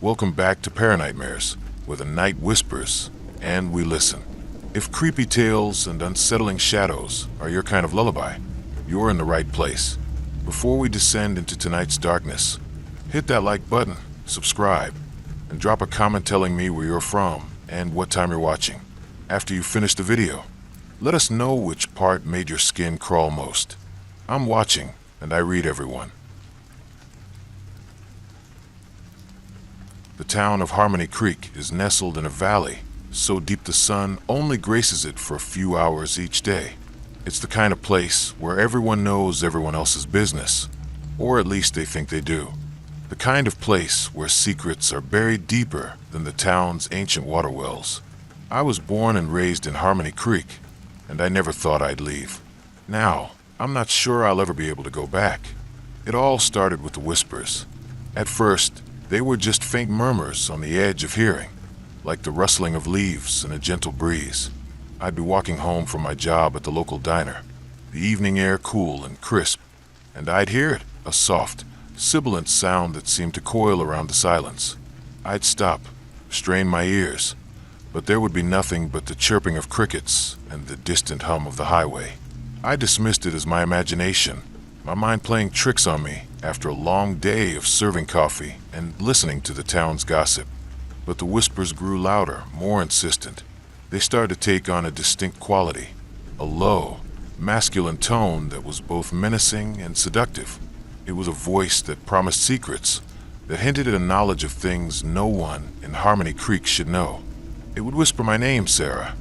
Welcome back to Paranightmares, where the night whispers and we listen. If creepy tales and unsettling shadows are your kind of lullaby, you're in the right place. Before we descend into tonight's darkness, hit that like button, subscribe, and drop a comment telling me where you're from and what time you're watching. After you finish the video, let us know which part made your skin crawl most. I'm watching, and I read everyone. The town of Harmony Creek is nestled in a valley so deep the sun only graces it for a few hours each day. It's the kind of place where everyone knows everyone else's business, or at least they think they do. The kind of place where secrets are buried deeper than the town's ancient water wells. I was born and raised in Harmony Creek, and I never thought I'd leave. Now, I'm not sure I'll ever be able to go back. It all started with the whispers. At first, they were just faint murmurs on the edge of hearing, like the rustling of leaves in a gentle breeze. I'd be walking home from my job at the local diner, the evening air cool and crisp, and I'd hear it, a soft, sibilant sound that seemed to coil around the silence. I'd stop, strain my ears, but there would be nothing but the chirping of crickets and the distant hum of the highway. I dismissed it as my imagination, my mind playing tricks on me after a long day of serving coffee and listening to the town's gossip. But the whispers grew louder, more insistent. They started to take on a distinct quality, a low, masculine tone that was both menacing and seductive. It was a voice that promised secrets, that hinted at a knowledge of things no one in Harmony Creek should know. It would whisper my name, Sarah,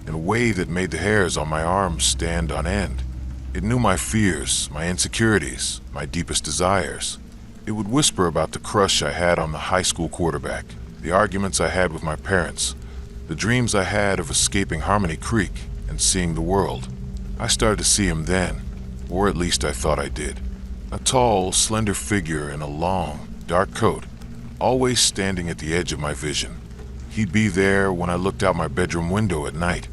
in a way that made the hairs on my arms stand on end. It knew my fears, my insecurities, my deepest desires. It would whisper about the crush I had on the high school quarterback, the arguments I had with my parents, the dreams I had of escaping Harmony Creek and seeing the world. I started to see him then, or at least I thought I did. A tall, slender figure in a long, dark coat, always standing at the edge of my vision. He'd be there when I looked out my bedroom window at night,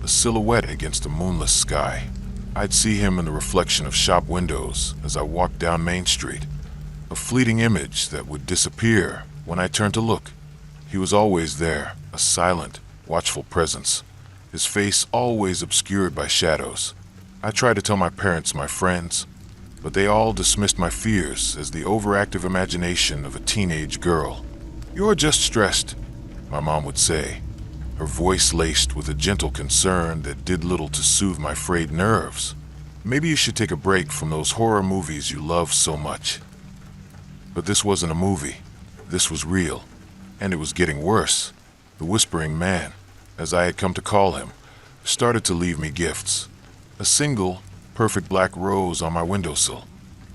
a silhouette against a moonless sky. I'd see him in the reflection of shop windows as I walked down Main Street, a fleeting image that would disappear when I turned to look. He was always there, a silent, watchful presence, his face always obscured by shadows. I tried to tell my parents, my friends, but they all dismissed my fears as the overactive imagination of a teenage girl. "You're just stressed," my mom would say, her voice laced with a gentle concern that did little to soothe my frayed nerves. "Maybe you should take a break from those horror movies you love so much." But this wasn't a movie. This was real. And it was getting worse. The Whispering Man, as I had come to call him, started to leave me gifts. A single, perfect black rose on my windowsill.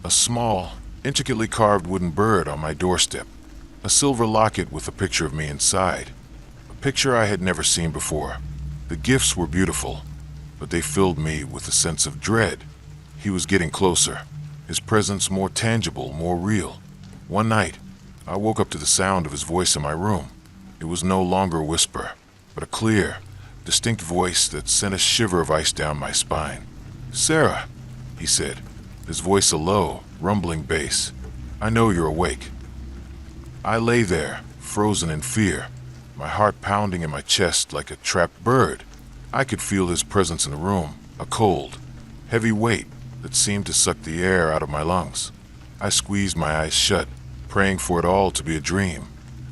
A small, intricately carved wooden bird on my doorstep. A silver locket with a picture of me inside. A picture I had never seen before. The gifts were beautiful, but they filled me with a sense of dread. He was getting closer, his presence more tangible, more real. One night, I woke up to the sound of his voice in my room. It was no longer a whisper, but a clear, distinct voice that sent a shiver of ice down my spine. "Sarah," he said, his voice a low, rumbling bass. "I know you're awake." I lay there, frozen in fear, my heart pounding in my chest like a trapped bird. I could feel his presence in the room, a cold, heavy weight that seemed to suck the air out of my lungs. I squeezed my eyes shut, praying for it all to be a dream,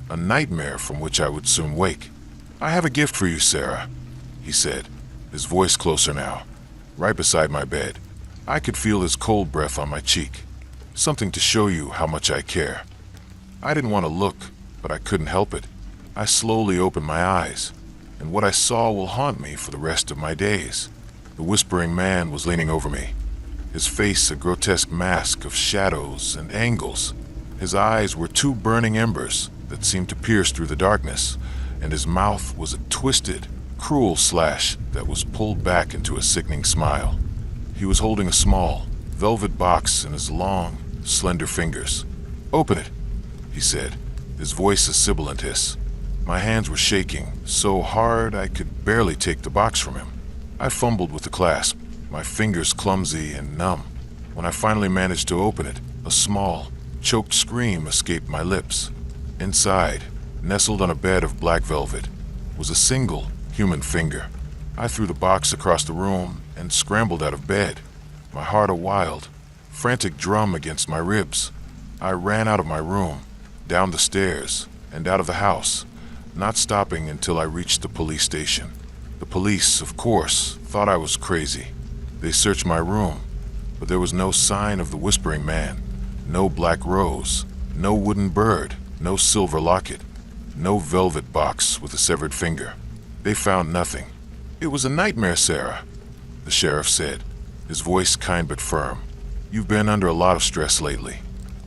a nightmare from which I would soon wake. "I have a gift for you, Sarah," he said, his voice closer now, right beside my bed. I could feel his cold breath on my cheek. "Something to show you how much I care." I didn't want to look, but I couldn't help it. I slowly opened my eyes, and what I saw will haunt me for the rest of my days. The Whispering Man was leaning over me, his face a grotesque mask of shadows and angles. His eyes were two burning embers that seemed to pierce through the darkness, and his mouth was a twisted, cruel slash that was pulled back into a sickening smile. He was holding a small, velvet box in his long, slender fingers. "Open it," he said, his voice a sibilant hiss. My hands were shaking so hard I could barely take the box from him. I fumbled with the clasp, my fingers clumsy and numb. When I finally managed to open it, a small, choked scream escaped my lips. Inside, nestled on a bed of black velvet, was a single human finger. I threw the box across the room and scrambled out of bed, my heart a wild, frantic drum against my ribs. I ran out of my room, down the stairs, and out of the house, not stopping until I reached the police station. The police, of course, thought I was crazy. They searched my room, but there was no sign of the Whispering Man, no black rose, no wooden bird, no silver locket, no velvet box with a severed finger. They found nothing. "It was a nightmare, Sarah," the sheriff said, his voice kind but firm. "You've been under a lot of stress lately.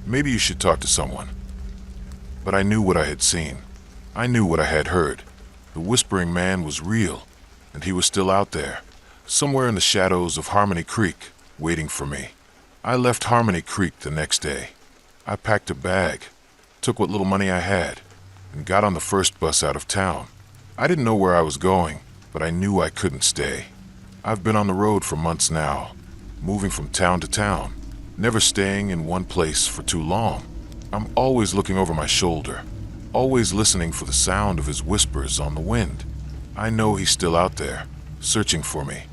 Maybe you should talk to someone." But I knew what I had seen. I knew what I had heard. The Whispering Man was real, and he was still out there, somewhere in the shadows of Harmony Creek, waiting for me. I left Harmony Creek the next day. I packed a bag, took what little money I had, and got on the first bus out of town. I didn't know where I was going, but I knew I couldn't stay. I've been on the road for months now, moving from town to town, never staying in one place for too long. I'm always looking over my shoulder, always listening for the sound of his whispers on the wind. I know he's still out there, searching for me,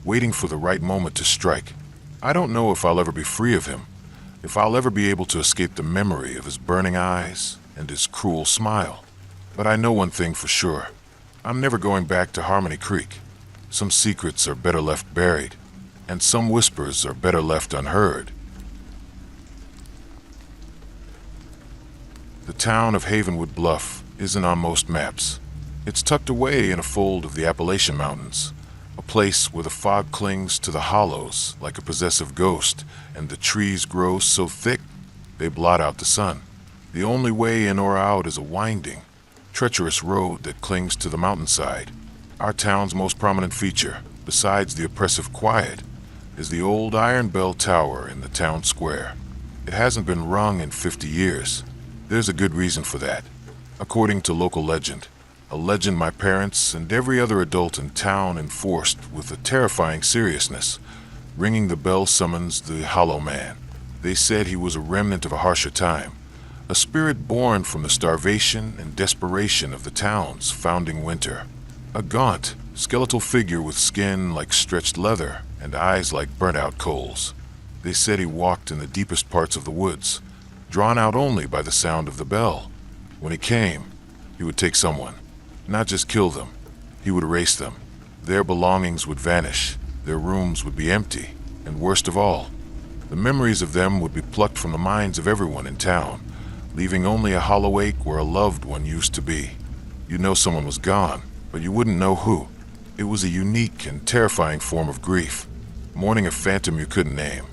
waiting for the right moment to strike. I don't know if I'll ever be free of him, if I'll ever be able to escape the memory of his burning eyes and his cruel smile. But I know one thing for sure. I'm never going back to Harmony Creek. Some secrets are better left buried, and some whispers are better left unheard. The town of Havenwood Bluff isn't on most maps. It's tucked away in a fold of the Appalachian Mountains, a place where the fog clings to the hollows like a possessive ghost, and the trees grow so thick they blot out the sun. The only way in or out is a winding, treacherous road that clings to the mountainside. Our town's most prominent feature, besides the oppressive quiet, is the old iron bell tower in the town square. It hasn't been rung in 50 years. There's a good reason for that. According to local legend, a legend my parents and every other adult in town enforced with a terrifying seriousness, ringing the bell summons the Hollow Man. They said he was a remnant of a harsher time, a spirit born from the starvation and desperation of the town's founding winter. A gaunt, skeletal figure with skin like stretched leather and eyes like burnt-out coals. They said he walked in the deepest parts of the woods, drawn out only by the sound of the bell. When he came, he would take someone, not just kill them. He would erase them. Their belongings would vanish, their rooms would be empty, and worst of all, the memories of them would be plucked from the minds of everyone in town, leaving only a hollow ache where a loved one used to be. You'd know someone was gone, but you wouldn't know who. It was a unique and terrifying form of grief, mourning a phantom you couldn't name.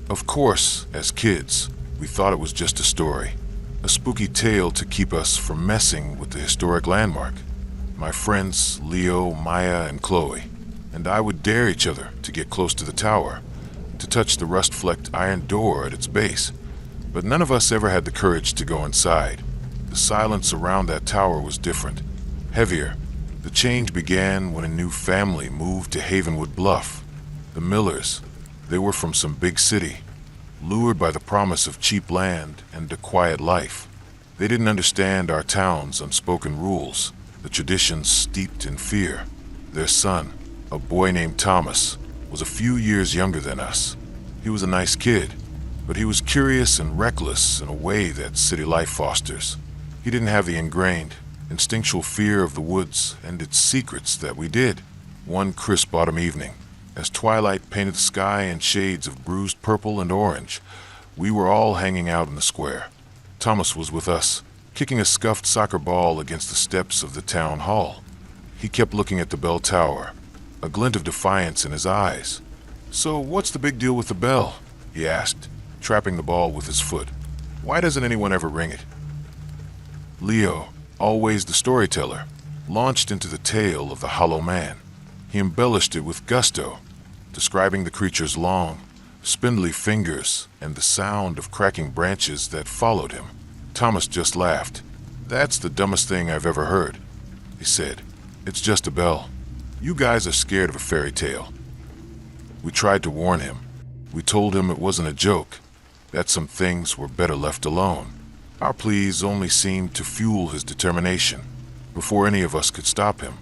Of course, as kids, we thought it was just a story, a spooky tale to keep us from messing with the historic landmark. My friends, Leo, Maya, and Chloe, and I would dare each other to get close to the tower, to touch the rust-flecked iron door at its base. But none of us ever had the courage to go inside. The silence around that tower was different, heavier. The change began when a new family moved to Havenwood Bluff. The Millers. They were from some big city, lured by the promise of cheap land and a quiet life. They didn't understand our town's unspoken rules, the traditions steeped in fear. Their son, a boy named Thomas, was a few years younger than us. He was a nice kid, but he was curious and reckless in a way that city life fosters. He didn't have the ingrained, instinctual fear of the woods and its secrets that we did. One crisp autumn evening, as twilight painted the sky in shades of bruised purple and orange, we were all hanging out in the square. Thomas was with us, kicking a scuffed soccer ball against the steps of the town hall. He kept looking at the bell tower, a glint of defiance in his eyes. "So what's the big deal with the bell?" he asked, trapping the ball with his foot. "Why doesn't anyone ever ring it?" Leo, always the storyteller, launched into the tale of the Hollow Man. He embellished it with gusto, describing the creature's long, spindly fingers and the sound of cracking branches that followed him. Thomas just laughed. "That's the dumbest thing I've ever heard," he said. "It's just a bell. You guys are scared of a fairy tale." We tried to warn him. We told him it wasn't a joke, that some things were better left alone. Our pleas only seemed to fuel his determination. Before any of us could stop him,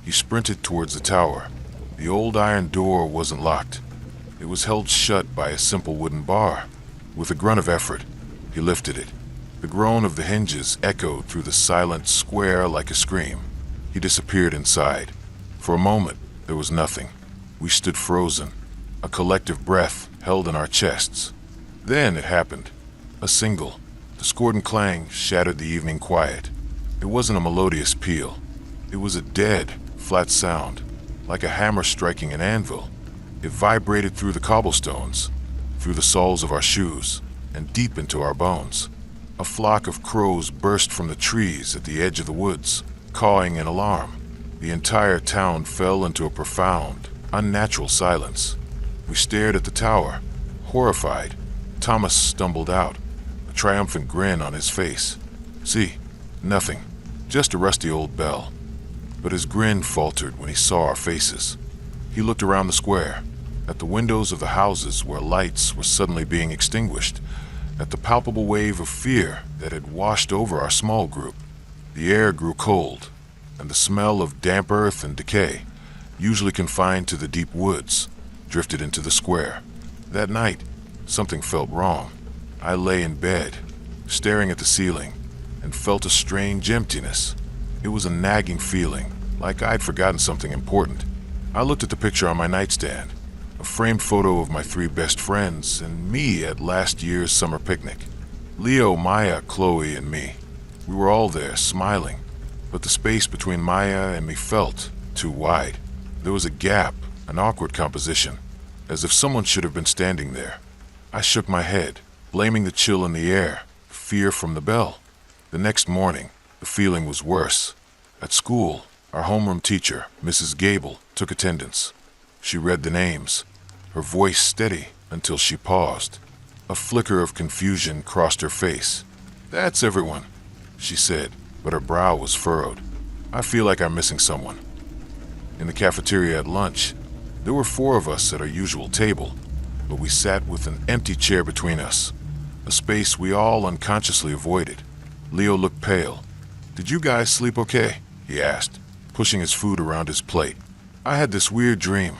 he sprinted towards the tower. The old iron door wasn't locked. It was held shut by a simple wooden bar. With a grunt of effort, he lifted it. The groan of the hinges echoed through the silent square like a scream. He disappeared inside. For a moment, there was nothing. We stood frozen, a collective breath held in our chests. Then it happened. A single, discordant clang shattered the evening quiet. It wasn't a melodious peal. It was a dead, flat sound, like a hammer striking an anvil. It vibrated through the cobblestones, through the soles of our shoes, and deep into our bones. A flock of crows burst from the trees at the edge of the woods, cawing in alarm. The entire town fell into a profound, unnatural silence. We stared at the tower, horrified. Thomas stumbled out, a triumphant grin on his face. See, nothing, just a rusty old bell. But his grin faltered when he saw our faces. He looked around the square, at the windows of the houses where lights were suddenly being extinguished, at the palpable wave of fear that had washed over our small group. The air grew cold, and the smell of damp earth and decay, usually confined to the deep woods, drifted into the square. That night, something felt wrong. I lay in bed, staring at the ceiling, and felt a strange emptiness. It was a nagging feeling, like I'd forgotten something important. I looked at the picture on my nightstand, a framed photo of my 3 best friends and me at last year's summer picnic. Leo, Maya, Chloe, and me. We were all there, smiling, but the space between Maya and me felt too wide. There was a gap, an awkward composition, as if someone should have been standing there. I shook my head, blaming the chill in the air, fear from the bell. The next morning, the feeling was worse. At school, our homeroom teacher, Mrs. Gable, took attendance. She read the names, her voice steady until she paused. A flicker of confusion crossed her face. "That's everyone," she said, but her brow was furrowed. "I feel like I'm missing someone." In the cafeteria at lunch, there were 4 of us at our usual table, but we sat with an empty chair between us, a space we all unconsciously avoided. Leo looked pale. "Did you guys sleep okay?" he asked, pushing his food around his plate. "I had this weird dream,"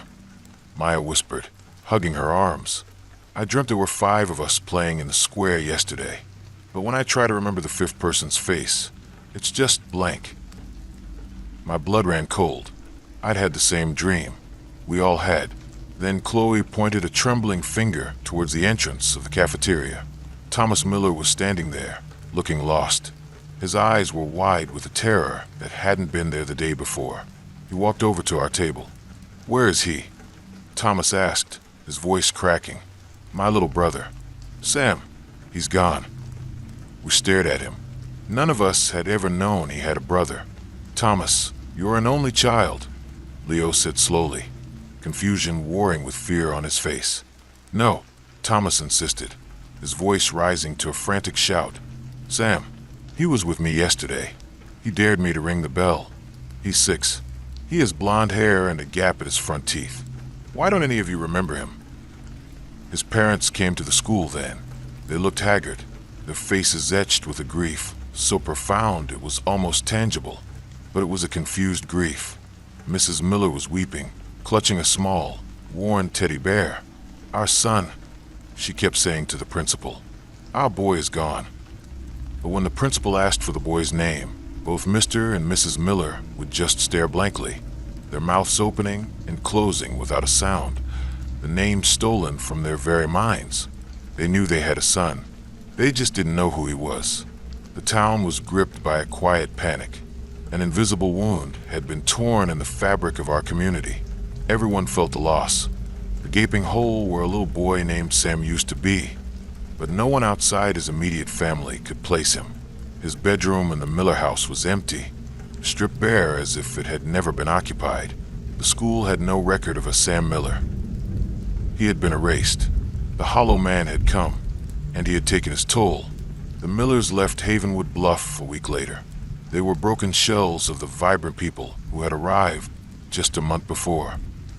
Maya whispered, hugging her arms. "I dreamt there were 5 of us playing in the square yesterday, but when I try to remember the 5th person's face, it's just blank." My blood ran cold. I'd had the same dream. We all had. Then Chloe pointed a trembling finger towards the entrance of the cafeteria. Thomas Miller was standing there, looking lost. His eyes were wide with a terror that hadn't been there the day before. He walked over to our table. "Where is he?" Thomas asked, his voice cracking. "My little brother. Sam, he's gone." We stared at him. None of us had ever known he had a brother. "Thomas, you're an only child," Leo said slowly, confusion warring with fear on his face. "No," Thomas insisted, his voice rising to a frantic shout. "Sam, he was with me yesterday. He dared me to ring the bell. He's 6. He has blonde hair and a gap at his front teeth. Why don't any of you remember him?" His parents came to the school then. They looked haggard, their faces etched with a grief so profound it was almost tangible. But it was a confused grief. Mrs. Miller was weeping, clutching a small, worn teddy bear. "Our son," she kept saying to the principal. "Our boy is gone." But when the principal asked for the boy's name, both Mr. and Mrs. Miller would just stare blankly, their mouths opening and closing without a sound, the name stolen from their very minds. They knew they had a son. They just didn't know who he was. The town was gripped by a quiet panic. An invisible wound had been torn in the fabric of our community. Everyone felt the loss, the gaping hole where a little boy named Sam used to be. But no one outside his immediate family could place him. His bedroom in the Miller house was empty, stripped bare as if it had never been occupied. The school had no record of a Sam Miller. He had been erased. The hollow man had come, and he had taken his toll. The Millers left Havenwood Bluff a week later. They were broken shells of the vibrant people who had arrived just a month before.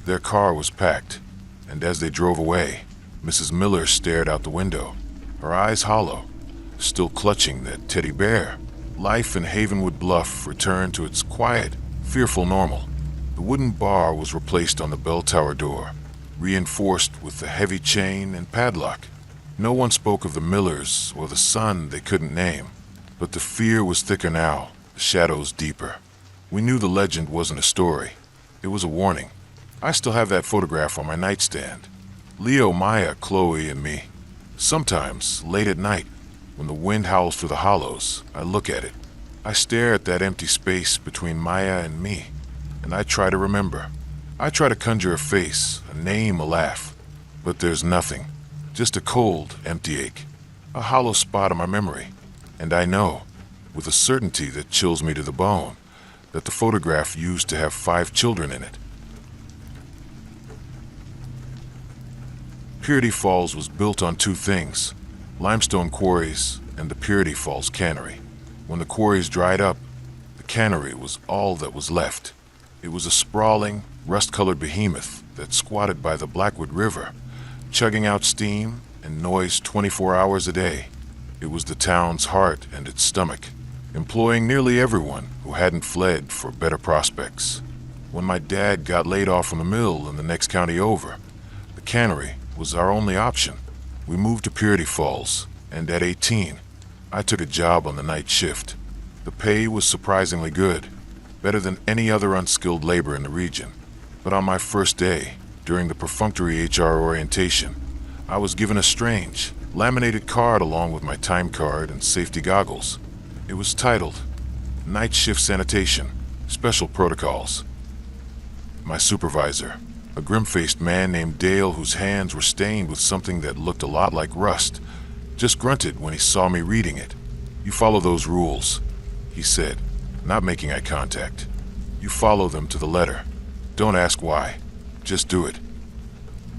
Their car was packed, and as they drove away, Mrs. Miller stared out the window, her eyes hollow, still clutching that teddy bear. Life in Havenwood Bluff returned to its quiet, fearful normal. The wooden bar was replaced on the bell tower door, reinforced with the heavy chain and padlock. No one spoke of the Millers or the son they couldn't name, but the fear was thicker now, the shadows deeper. We knew the legend wasn't a story. It was a warning. I still have that photograph on my nightstand. Leo, Maya, Chloe, and me. Sometimes, late at night, when the wind howls through the hollows, I look at it. I stare at that empty space between Maya and me, and I try to remember. I try to conjure a face, a name, a laugh. But there's nothing. Just a cold, empty ache. A hollow spot in my memory. And I know, with a certainty that chills me to the bone, that the photograph used to have 5 children in it. Purity Falls was built on 2 things: limestone quarries and the Purity Falls cannery. When the quarries dried up, the cannery was all that was left. It was a sprawling, rust-colored behemoth that squatted by the Blackwood River, chugging out steam and noise 24 hours a day. It was the town's heart and its stomach, employing nearly everyone who hadn't fled for better prospects. When my dad got laid off from the mill in the next county over, the cannery was our only option. We moved to Purity Falls, and at 18, I took a job on the night shift. The pay was surprisingly good, better than any other unskilled labor in the region. But on my first day, during the perfunctory HR orientation, I was given a strange, laminated card along with my time card and safety goggles. It was titled, Night Shift Sanitation, Special Protocols. My supervisor, a grim-faced man named Dale whose hands were stained with something that looked a lot like rust, just grunted when he saw me reading it. "You follow those rules," he said, not making eye contact. "You follow them to the letter. Don't ask why. Just do it."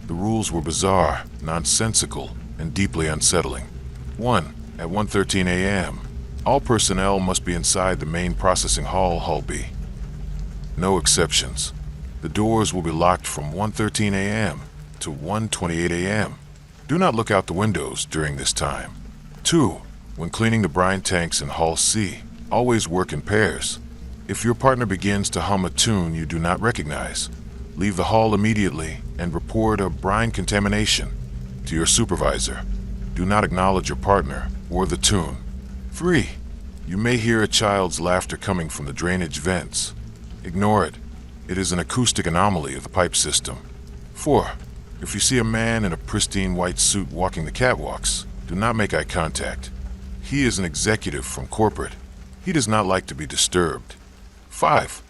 The rules were bizarre, nonsensical, and deeply unsettling. 1. At 1:13 a.m., all personnel must be inside the main processing hall, Hall B. No exceptions. The doors will be locked from 1:13 a.m. to 1:28 a.m. Do not look out the windows during this time. 2. When cleaning the brine tanks in Hall C, always work in pairs. If your partner begins to hum a tune you do not recognize, leave the hall immediately and report a brine contamination to your supervisor. Do not acknowledge your partner or the tune. 3. You may hear a child's laughter coming from the drainage vents. Ignore it. It is an acoustic anomaly of the pipe system. 4. If you see a man in a pristine white suit walking the catwalks, do not make eye contact. He is an executive from corporate. He does not like to be disturbed. 5.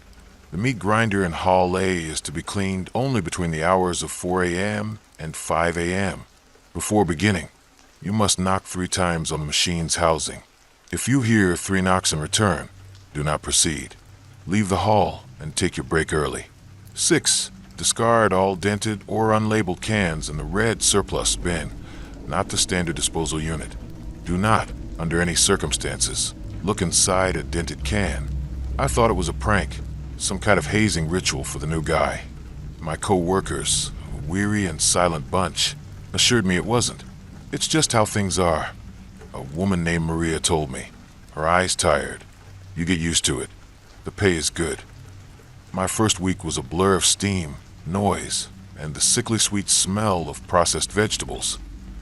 The meat grinder in Hall A is to be cleaned only between the hours of 4 a.m. and 5 a.m. Before beginning, you must knock 3 times on the machine's housing. If you hear 3 knocks in return, do not proceed. Leave the hall and take your break early. 6. Discard all dented or unlabeled cans in the red surplus bin, not the standard disposal unit. Do not, under any circumstances, look inside a dented can. I thought it was a prank, some kind of hazing ritual for the new guy. My co-workers, a weary and silent bunch, assured me it wasn't. It's just how things are. A woman named Maria told me, her eyes tired. You get used to it. The pay is good. My first week was a blur of steam, noise, and the sickly sweet smell of processed vegetables.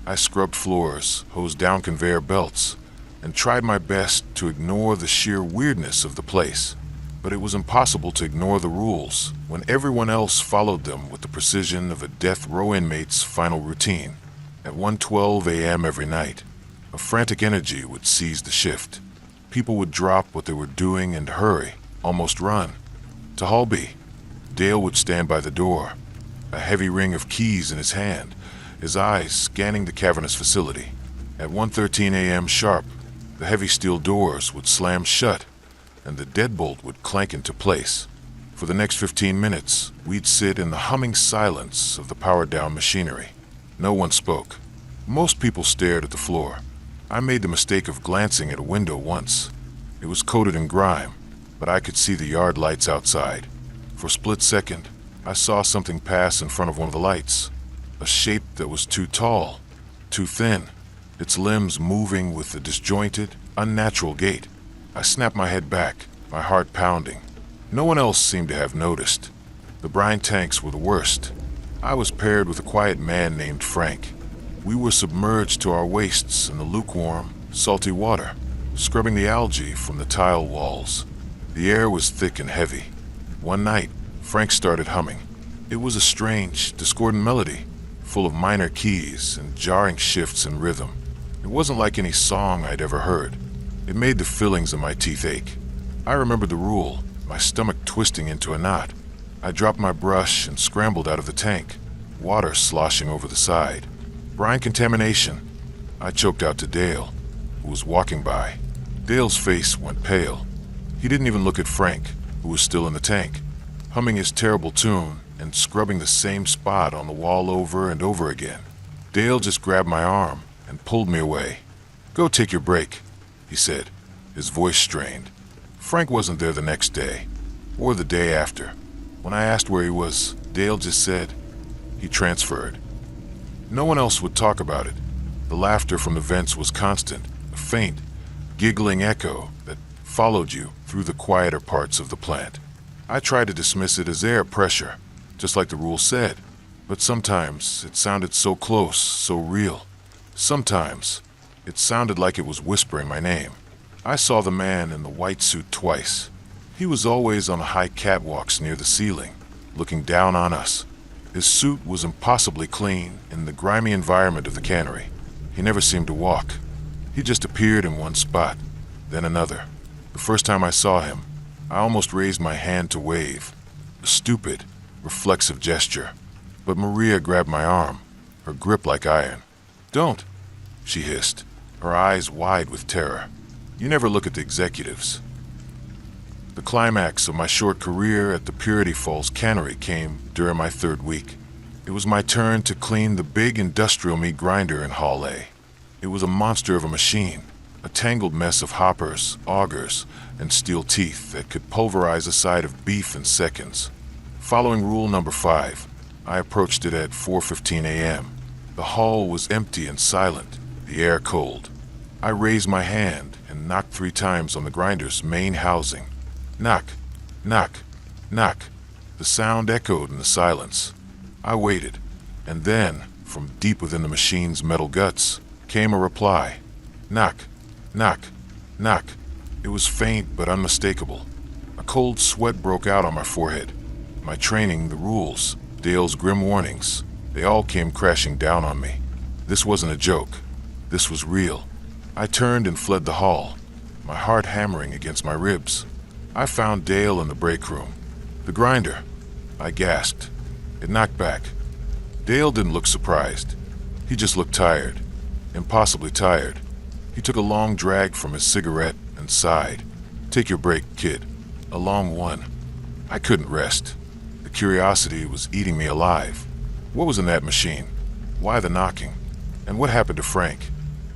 I scrubbed floors, hosed down conveyor belts, and tried my best to ignore the sheer weirdness of the place. But it was impossible to ignore the rules when everyone else followed them with the precision of a death row inmate's final routine. At 1:12 a.m. every night, a frantic energy would seize the shift. People would drop what they were doing and hurry, almost run. To Hall B, Dale would stand by the door, a heavy ring of keys in his hand, his eyes scanning the cavernous facility. At 1:13 a.m. sharp, the heavy steel doors would slam shut, and the deadbolt would clank into place. For the next 15 minutes, we'd sit in the humming silence of the powered-down machinery. No one spoke. Most people stared at the floor. I made the mistake of glancing at a window once. It was coated in grime, but I could see the yard lights outside. For a split second, I saw something pass in front of one of the lights. A shape that was too tall, too thin, its limbs moving with a disjointed, unnatural gait. I snapped my head back, my heart pounding. No one else seemed to have noticed. The brine tanks were the worst. I was paired with a quiet man named Frank. We were submerged to our waists in the lukewarm, salty water, scrubbing the algae from the tile walls. The air was thick and heavy. One night, Frank started humming. It was a strange, discordant melody, full of minor keys and jarring shifts in rhythm. It wasn't like any song I'd ever heard. It made the fillings in my teeth ache. I remembered the rule, my stomach twisting into a knot. I dropped my brush and scrambled out of the tank, water sloshing over the side. Brine contamination. I choked out to Dale, who was walking by. Dale's face went pale. He didn't even look at Frank, who was still in the tank, humming his terrible tune and scrubbing the same spot on the wall over and over again. Dale just grabbed my arm and pulled me away. "Go take your break," he said, his voice strained. Frank wasn't there the next day, or the day after. When I asked where he was, Dale just said he transferred. No one else would talk about it. The laughter from the vents was constant, a faint, giggling echo that followed you through the quieter parts of the plant. I tried to dismiss it as air pressure, just like the rule said, but sometimes it sounded so close, so real. Sometimes it sounded like it was whispering my name. I saw the man in the white suit twice. He was always on the high catwalks near the ceiling, looking down on us. His suit was impossibly clean in the grimy environment of the cannery. He never seemed to walk. He just appeared in one spot, then another. The first time I saw him, I almost raised my hand to wave. A stupid, reflexive gesture. But Maria grabbed my arm, her grip like iron. "Don't," she hissed, her eyes wide with terror. "You never look at the executives." The climax of my short career at the Purity Falls cannery came during my third week. It was my turn to clean the big industrial meat grinder in Hall A. It was a monster of a machine, a tangled mess of hoppers, augers, and steel teeth that could pulverize a side of beef in seconds. Following rule number 5, I approached it at 4:15 a.m. The hall was empty and silent, the air cold. I raised my hand and knocked 3 times on the grinder's main housing. Knock, knock, knock. The sound echoed in the silence. I waited, and then, from deep within the machine's metal guts, came a reply. Knock, knock, knock. It was faint but unmistakable. A cold sweat broke out on my forehead. My training, the rules, Dale's grim warnings, they all came crashing down on me. This wasn't a joke. This was real. I turned and fled the hall, my heart hammering against my ribs. I found Dale in the break room. "The grinder," I gasped. It knocked back. Dale didn't look surprised. He just looked tired, impossibly tired. He took a long drag from his cigarette and sighed. "Take your break, kid. A long one." I couldn't rest. The curiosity was eating me alive. What was in that machine? Why the knocking? And what happened to Frank?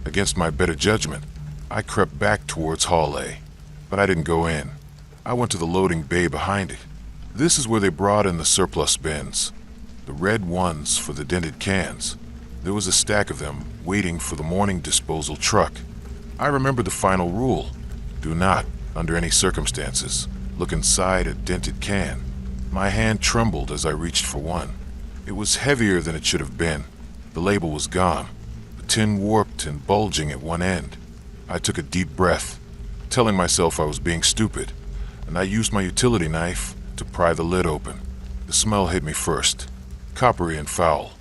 Against my better judgment, I crept back towards Hall A, but I didn't go in. I went to the loading bay behind it. This is where they brought in the surplus bins, the red ones for the dented cans. There was a stack of them waiting for the morning disposal truck. I remembered the final rule. Do not, under any circumstances, look inside a dented can. My hand trembled as I reached for one. It was heavier than it should have been. The label was gone, the tin warped and bulging at one end. I took a deep breath, telling myself I was being stupid, and I used my utility knife to pry the lid open. The smell hit me first, coppery and foul.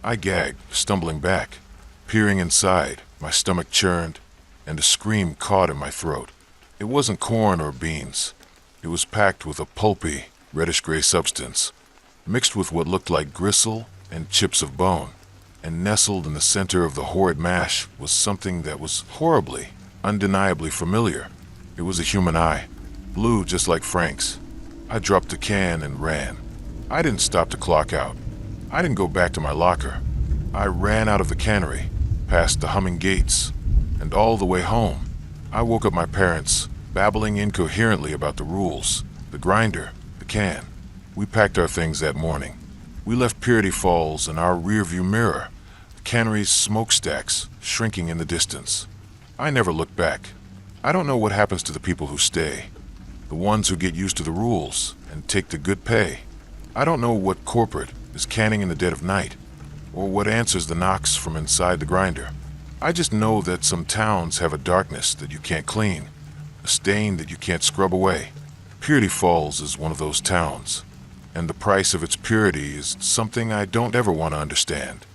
I gagged, stumbling back. Peering inside, my stomach churned, and a scream caught in my throat. It wasn't corn or beans. It was packed with a pulpy, reddish-gray substance, mixed with what looked like gristle and chips of bone. And nestled in the center of the horrid mash was something that was horribly, undeniably familiar. It was a human eye, blue just like Frank's. I dropped the can and ran. I didn't stop to clock out. I didn't go back to my locker. I ran out of the cannery, past the humming gates, and all the way home. I woke up my parents, babbling incoherently about the rules, the grinder, the can. We packed our things that morning. We left Purity Falls in our rearview mirror, the cannery's smokestacks shrinking in the distance. I never looked back. I don't know what happens to the people who stay, the ones who get used to the rules and take the good pay. I don't know what corporate is canning in the dead of night, or what answers the knocks from inside the grinder. I just know that some towns have a darkness that you can't clean, a stain that you can't scrub away. Purity Falls is one of those towns, and the price of its purity is something I don't ever want to understand.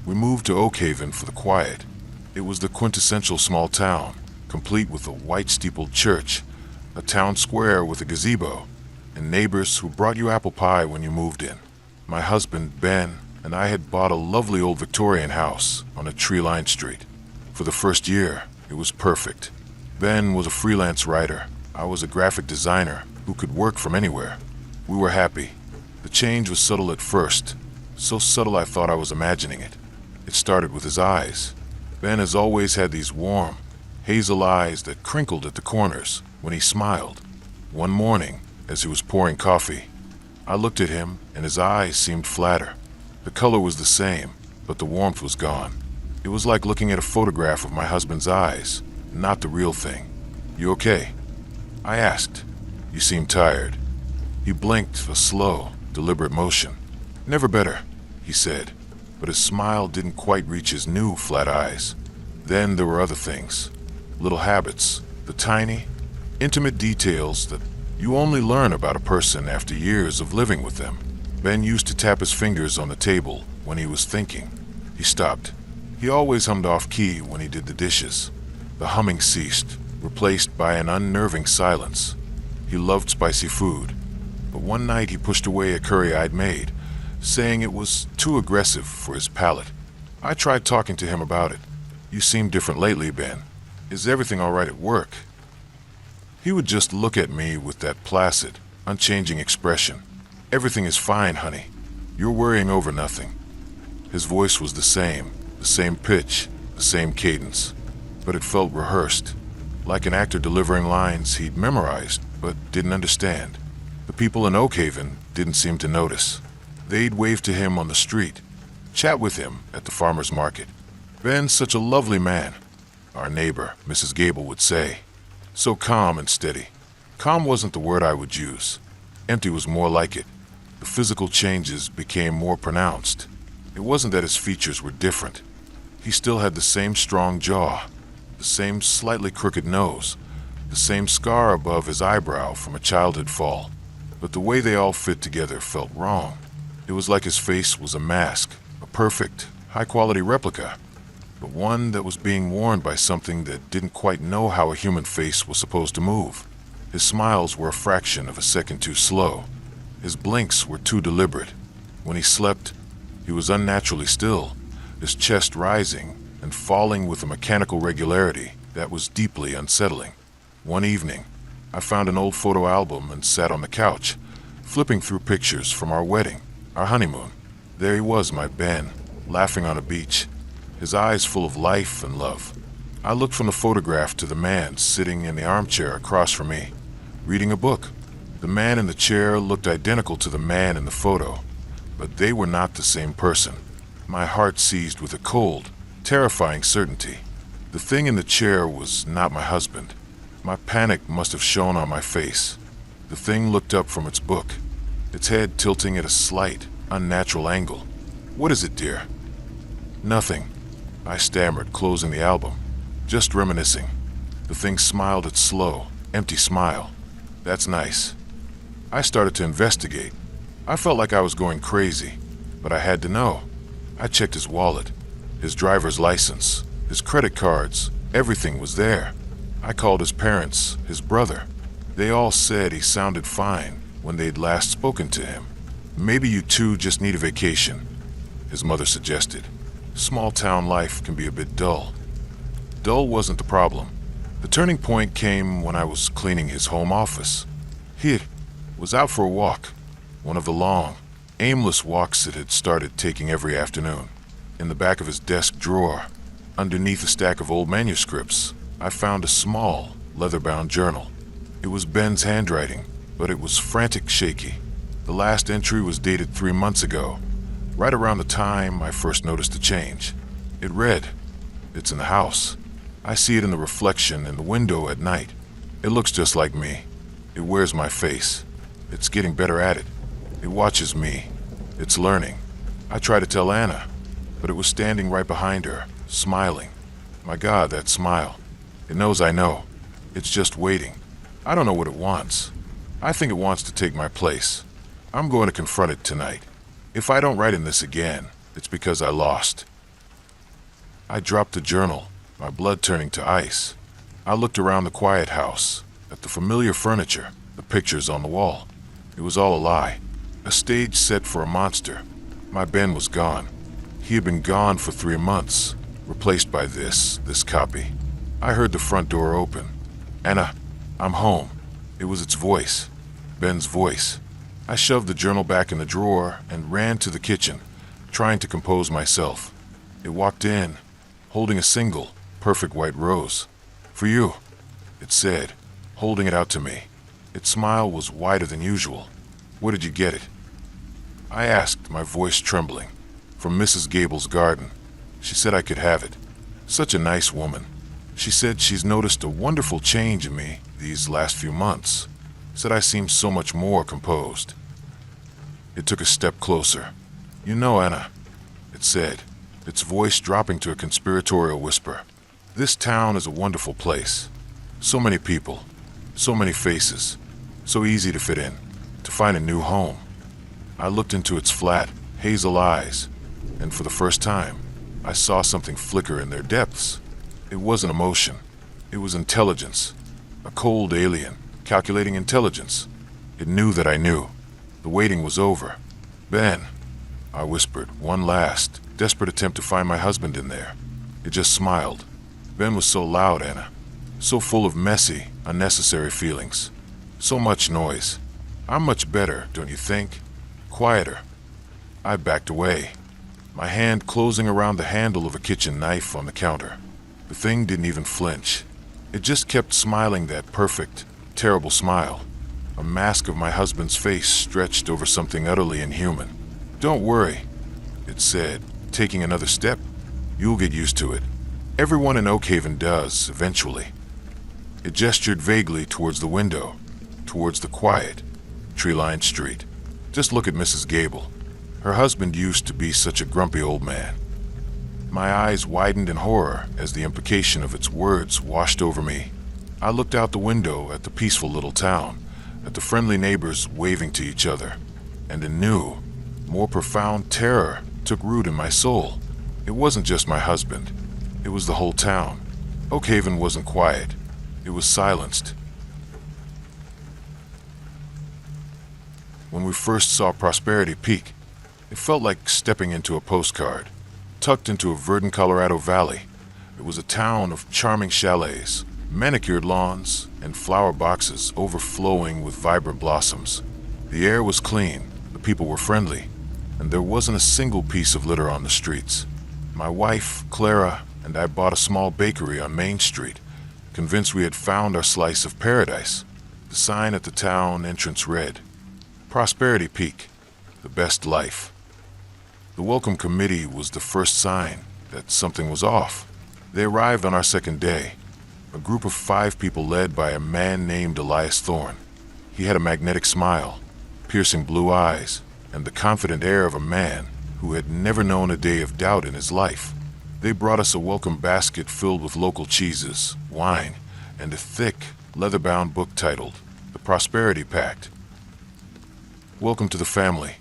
We moved to Oak Haven for the quiet. It was the quintessential small town, complete with a white steepled church, a town square with a gazebo, and neighbors who brought you apple pie when you moved in. My husband, Ben, and I had bought a lovely old Victorian house on a tree-lined street. For the first year, it was perfect. Ben was a freelance writer. I was a graphic designer who could work from anywhere. We were happy. The change was subtle at first, so subtle I thought I was imagining it. It started with his eyes. Ben has always had these warm, hazel eyes that crinkled at the corners when he smiled. One morning, as he was pouring coffee, I looked at him and his eyes seemed flatter. The color was the same, but the warmth was gone. It was like looking at a photograph of my husband's eyes, not the real thing. "You okay?" I asked. "You seem tired." He blinked a slow, deliberate motion. "Never better," he said, but his smile didn't quite reach his new flat eyes. Then there were other things, little habits, the tiny, intimate details that you only learn about a person after years of living with them. Ben used to tap his fingers on the table when he was thinking. He stopped. He always hummed off-key when he did the dishes. The humming ceased, replaced by an unnerving silence. He loved spicy food, but one night he pushed away a curry I'd made, saying it was too aggressive for his palate. I tried talking to him about it. "You seem different lately, Ben. Is everything all right at work?" He would just look at me with that placid, unchanging expression. "Everything is fine, honey. You're worrying over nothing." His voice was the same pitch, the same cadence, but it felt rehearsed, like an actor delivering lines he'd memorized but didn't understand. The people in Oak Haven didn't seem to notice. They'd wave to him on the street, chat with him at the farmer's market. "Ben's such a lovely man," our neighbor, Mrs. Gable, would say. "So calm and steady." Calm wasn't the word I would use. Empty was more like it. The physical changes became more pronounced. It wasn't that his features were different. He still had the same strong jaw, the same slightly crooked nose, the same scar above his eyebrow from a childhood fall. But the way they all fit together felt wrong. It was like his face was a mask, a perfect, high-quality replica, but one that was being worn by something that didn't quite know how a human face was supposed to move. His smiles were a fraction of a second too slow. His blinks were too deliberate. When he slept, he was unnaturally still, his chest rising and falling with a mechanical regularity that was deeply unsettling. One evening, I found an old photo album and sat on the couch, flipping through pictures from our wedding, our honeymoon. There he was, my Ben, laughing on a beach, his eyes full of life and love. I looked from the photograph to the man sitting in the armchair across from me, reading a book. The man in the chair looked identical to the man in the photo, but they were not the same person. My heart seized with a cold, terrifying certainty. The thing in the chair was not my husband. My panic must have shown on my face. The thing looked up from its book, its head tilting at a slight, unnatural angle. "What is it, dear?" "Nothing," I stammered, closing the album. "Just reminiscing." The thing smiled its slow, empty smile. "That's nice." I started to investigate. I felt like I was going crazy, but I had to know. I checked his wallet, his driver's license, his credit cards. Everything was there. I called his parents, his brother. They all said he sounded fine when they'd last spoken to him. "Maybe you two just need a vacation," his mother suggested. "Small town life can be a bit dull." Dull wasn't the problem. The turning point came when I was cleaning his home office. He was out for a walk, one of the long, aimless walks it had started taking every afternoon. In the back of his desk drawer, underneath a stack of old manuscripts, I found a small, leather-bound journal. It was Ben's handwriting, but it was frantic, shaky. The last entry was dated 3 months ago, right around the time I first noticed the change. It read, "It's in the house. I see it in the reflection in the window at night. It looks just like me. It wears my face. It's getting better at it. It watches me. It's learning." I tried to tell Anna, but it was standing right behind her, smiling. My God, that smile. It knows I know. It's just waiting. I don't know what it wants. I think it wants to take my place. I'm going to confront it tonight. If I don't write in this again, it's because I lost. I dropped the journal, my blood turning to ice. I looked around the quiet house, at the familiar furniture, the pictures on the wall. It was all a lie, a stage set for a monster. My Ben was gone. He had been gone for 3 months, replaced by this copy. I heard the front door open. "Anna, I'm home." It was its voice, Ben's voice. I shoved the journal back in the drawer and ran to the kitchen, trying to compose myself. It walked in, holding a single, perfect white rose. "For you," it said, holding it out to me. Its smile was wider than usual. "Where did you get it?" I asked, my voice trembling. "From Mrs. Gable's garden. She said I could have it. Such a nice woman. She said she's noticed a wonderful change in me these last few months. Said I seem so much more composed." It took a step closer. "You know, Anna," it said, its voice dropping to a conspiratorial whisper, "this town is a wonderful place. So many people, so many faces, so easy to fit in, to find a new home." I looked into its flat, hazel eyes, and for the first time, I saw something flicker in their depths. It wasn't emotion. It was intelligence. A cold alien, calculating intelligence. It knew that I knew. The waiting was over. "Ben," I whispered, one last, desperate attempt to find my husband in there. It just smiled. Ben was so loud, Anna. So full of messy, unnecessary feelings. So much noise. I'm much better, don't you think? Quieter. I backed away, my hand closing around the handle of a kitchen knife on the counter. The thing didn't even flinch. It just kept smiling that perfect, terrible smile. A mask of my husband's face stretched over something utterly inhuman. "Don't worry," it said, taking another step. "You'll get used to it. Everyone in Oakhaven does, eventually." It gestured vaguely towards the window, towards the quiet, tree-lined street. "Just look at Mrs. Gable. Her husband used to be such a grumpy old man." My eyes widened in horror as the implication of its words washed over me. I looked out the window at the peaceful little town, at the friendly neighbors waving to each other, and a new, more profound terror took root in my soul. It wasn't just my husband. It was the whole town. Oakhaven wasn't quiet. It was silenced. When we first saw Prosperity Peak, it felt like stepping into a postcard. Tucked into a verdant Colorado valley, it was a town of charming chalets, manicured lawns, and flower boxes overflowing with vibrant blossoms. The air was clean, the people were friendly, and there wasn't a single piece of litter on the streets. My wife, Clara, and I bought a small bakery on Main Street, convinced we had found our slice of paradise. The sign at the town entrance read, "Prosperity Peak, the best life." The welcome committee was the first sign that something was off. They arrived on our second day, a group of 5 people led by a man named Elias Thorne. He had a magnetic smile, piercing blue eyes, and the confident air of a man who had never known a day of doubt in his life. They brought us a welcome basket filled with local cheeses, wine, and a thick, leather-bound book titled The Prosperity Pact. "Welcome to the family,"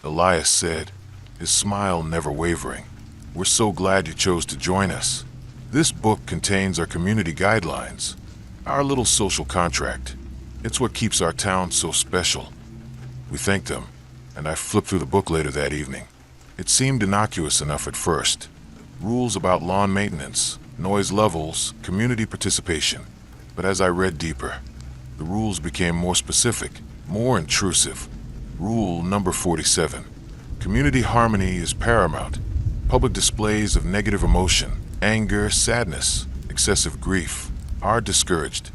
Elias said, his smile never wavering. "We're so glad you chose to join us. This book contains our community guidelines, our little social contract. It's what keeps our town so special." We thanked them, and I flipped through the book later that evening. It seemed innocuous enough at first. Rules about lawn maintenance, noise levels, community participation. But as I read deeper, the rules became more specific, more intrusive. Rule number 47. Community harmony is paramount. Public displays of negative emotion, anger, sadness, excessive grief are discouraged.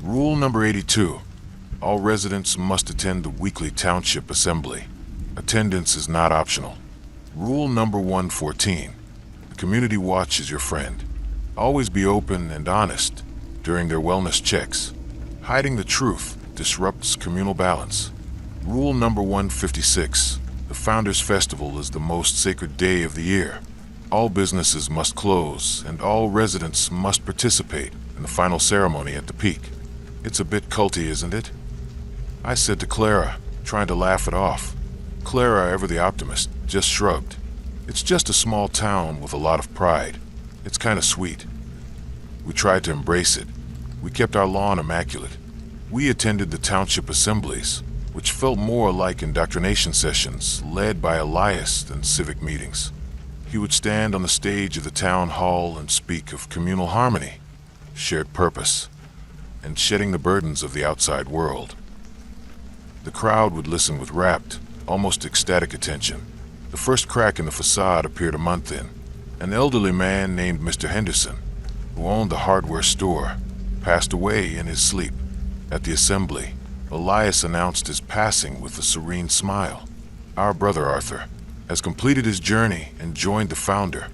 Rule number 82. All residents must attend the weekly township assembly. Attendance is not optional. Rule number 114. The community watch is your friend. Always be open and honest during their wellness checks. Hiding the truth disrupts communal balance. Rule number 156. The Founders Festival is the most sacred day of the year. All businesses must close, and all residents must participate in the final ceremony at the peak. It's a bit culty, isn't it? I said to Clara, trying to laugh it off. Clara, ever the optimist, just shrugged. It's just a small town with a lot of pride. It's kind of sweet. We tried to embrace it. We kept our lawn immaculate. We attended the township assemblies, which felt more like indoctrination sessions led by Elias than civic meetings. He would stand on the stage of the town hall and speak of communal harmony, shared purpose, and shedding the burdens of the outside world. The crowd would listen with rapt, almost ecstatic attention. The first crack in the facade appeared a month in. An elderly man named Mr. Henderson, who owned the hardware store, passed away in his sleep. At the assembly, Elias announced his passing with a serene smile. Our brother Arthur has completed his journey and joined the founder,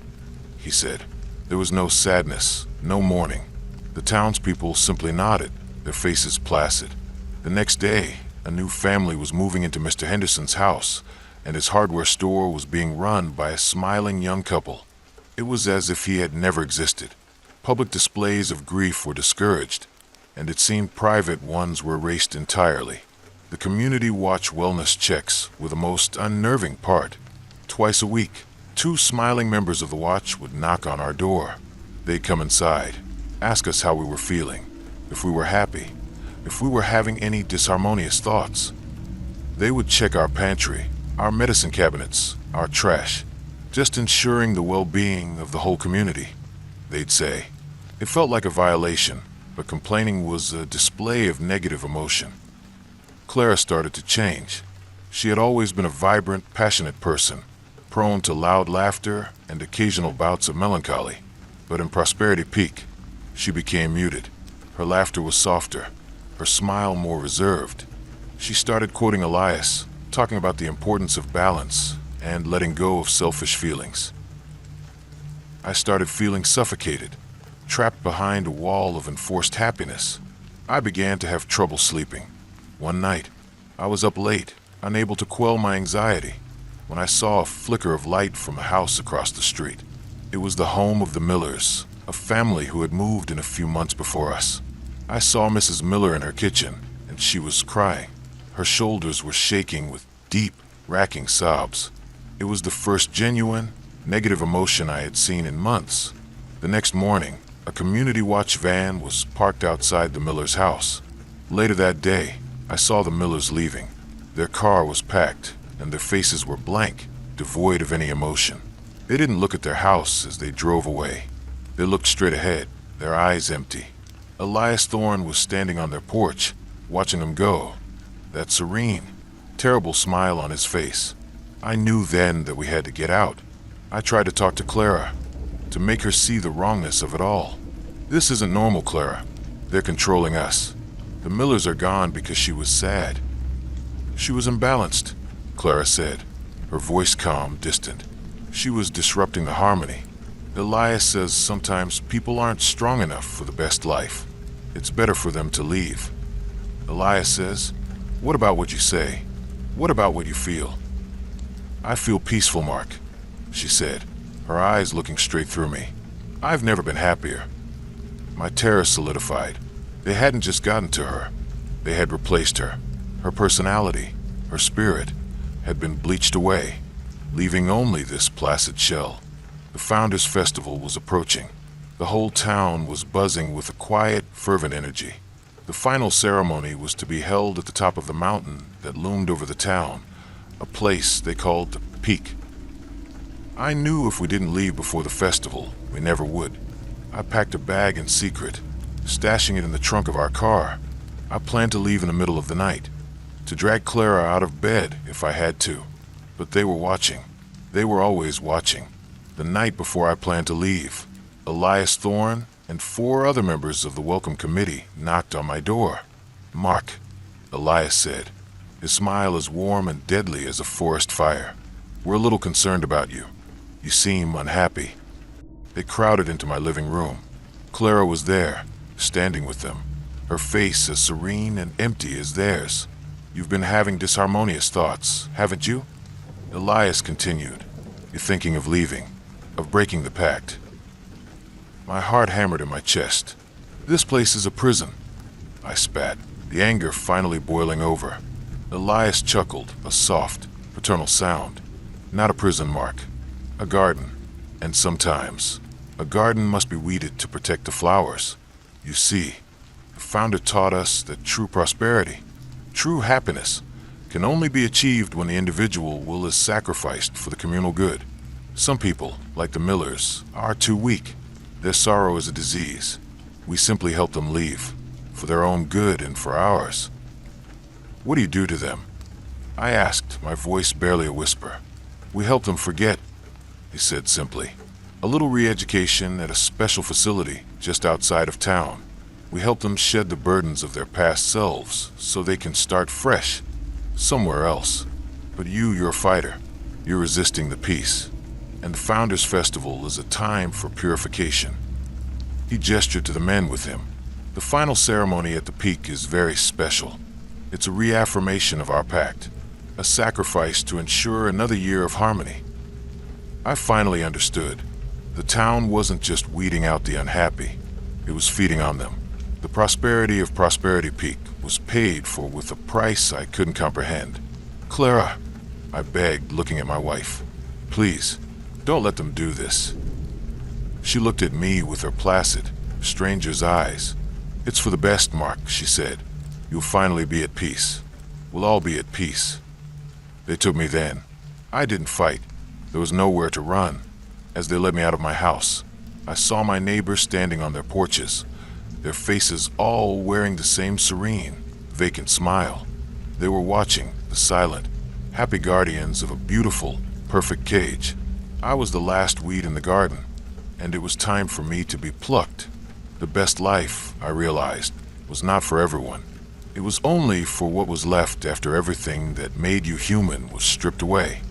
he said. There was no sadness, no mourning. The townspeople simply nodded, their faces placid. The next day, a new family was moving into Mr. Henderson's house, and his hardware store was being run by a smiling young couple. It was as if he had never existed. Public displays of grief were discouraged, and it seemed private ones were erased entirely. The community watch wellness checks were the most unnerving part. Twice a week, 2 smiling members of the watch would knock on our door. They'd come inside, ask us how we were feeling, if we were happy, if we were having any disharmonious thoughts. They would check our pantry, our medicine cabinets, our trash, just ensuring the well-being of the whole community. They'd say, it felt like a violation, but complaining was a display of negative emotion. Clara started to change. She had always been a vibrant, passionate person, prone to loud laughter and occasional bouts of melancholy. But in Prosperity Peak, she became muted. Her laughter was softer, her smile more reserved. She started quoting Elias, talking about the importance of balance and letting go of selfish feelings. I started feeling suffocated, trapped behind a wall of enforced happiness. I began to have trouble sleeping. One night, I was up late, unable to quell my anxiety, when I saw a flicker of light from a house across the street. It was the home of the Millers, a family who had moved in a few months before us. I saw Mrs. Miller in her kitchen, and she was crying. Her shoulders were shaking with deep, racking sobs. It was the first genuine, negative emotion I had seen in months. The next morning, a community watch van was parked outside the Millers' house. Later that day, I saw the Millers leaving. Their car was packed, and their faces were blank, devoid of any emotion. They didn't look at their house as they drove away. They looked straight ahead, their eyes empty. Elias Thorne was standing on their porch, watching them go. That serene, terrible smile on his face. I knew then that we had to get out. I tried to talk to Clara, to make her see the wrongness of it all. This isn't normal, Clara. They're controlling us. The Millers are gone because she was sad. She was imbalanced, Clara said, her voice calm, distant. She was disrupting the harmony. Elias says sometimes people aren't strong enough for the best life. It's better for them to leave. Elias says, what about what you say? What about what you feel? I feel peaceful, Mark, she said, her eyes looking straight through me. I've never been happier. My terror solidified. They hadn't just gotten to her. They had replaced her. Her personality, her spirit, had been bleached away, leaving only this placid shell. The Founders Festival was approaching. The whole town was buzzing with a quiet, fervent energy. The final ceremony was to be held at the top of the mountain that loomed over the town, a place they called the Peak. I knew if we didn't leave before the festival, we never would. I packed a bag in secret, stashing it in the trunk of our car. I planned to leave in the middle of the night, to drag Clara out of bed if I had to. But they were watching. They were always watching. The night before I planned to leave, Elias Thorne and 4 other members of the Welcome Committee knocked on my door. Mark, Elias said, his smile as warm and deadly as a forest fire. "We're a little concerned about you. You seem unhappy." They crowded into my living room. Clara was there, standing with them, her face as serene and empty as theirs. "You've been having disharmonious thoughts, haven't you?" Elias continued. "You're thinking of leaving, of breaking the pact." My heart hammered in my chest. "This place is a prison," I spat, the anger finally boiling over. Elias chuckled, a soft, paternal sound. "Not a prison, Mark. A garden. And sometimes, a garden must be weeded to protect the flowers. You see, the founder taught us that true prosperity, true happiness, can only be achieved when the individual will is sacrificed for the communal good. Some people, like the Millers, are too weak. Their sorrow is a disease. We simply help them leave, for their own good and for ours." "What do you do to them?" I asked, my voice barely a whisper. "We help them forget," he said simply. "A little re-education at a special facility just outside of town. We help them shed the burdens of their past selves so they can start fresh, somewhere else. But you're a fighter. You're resisting the peace. And the Founders Festival is a time for purification." He gestured to the men with him. "The final ceremony at the peak is very special. It's a reaffirmation of our pact, a sacrifice to ensure another year of harmony." I finally understood. The town wasn't just weeding out the unhappy, it was feeding on them. The prosperity of Prosperity Peak was paid for with a price I couldn't comprehend. "Clara," I begged, looking at my wife, "please, don't let them do this." She looked at me with her placid, stranger's eyes. "It's for the best, Mark," she said. "You'll finally be at peace. We'll all be at peace." They took me then. I didn't fight. There was nowhere to run. As they led me out of my house, I saw my neighbors standing on their porches, their faces all wearing the same serene, vacant smile. They were watching, the silent, happy guardians of a beautiful, perfect cage. I was the last weed in the garden, and it was time for me to be plucked. The best life, I realized, was not for everyone. It was only for what was left after everything that made you human was stripped away.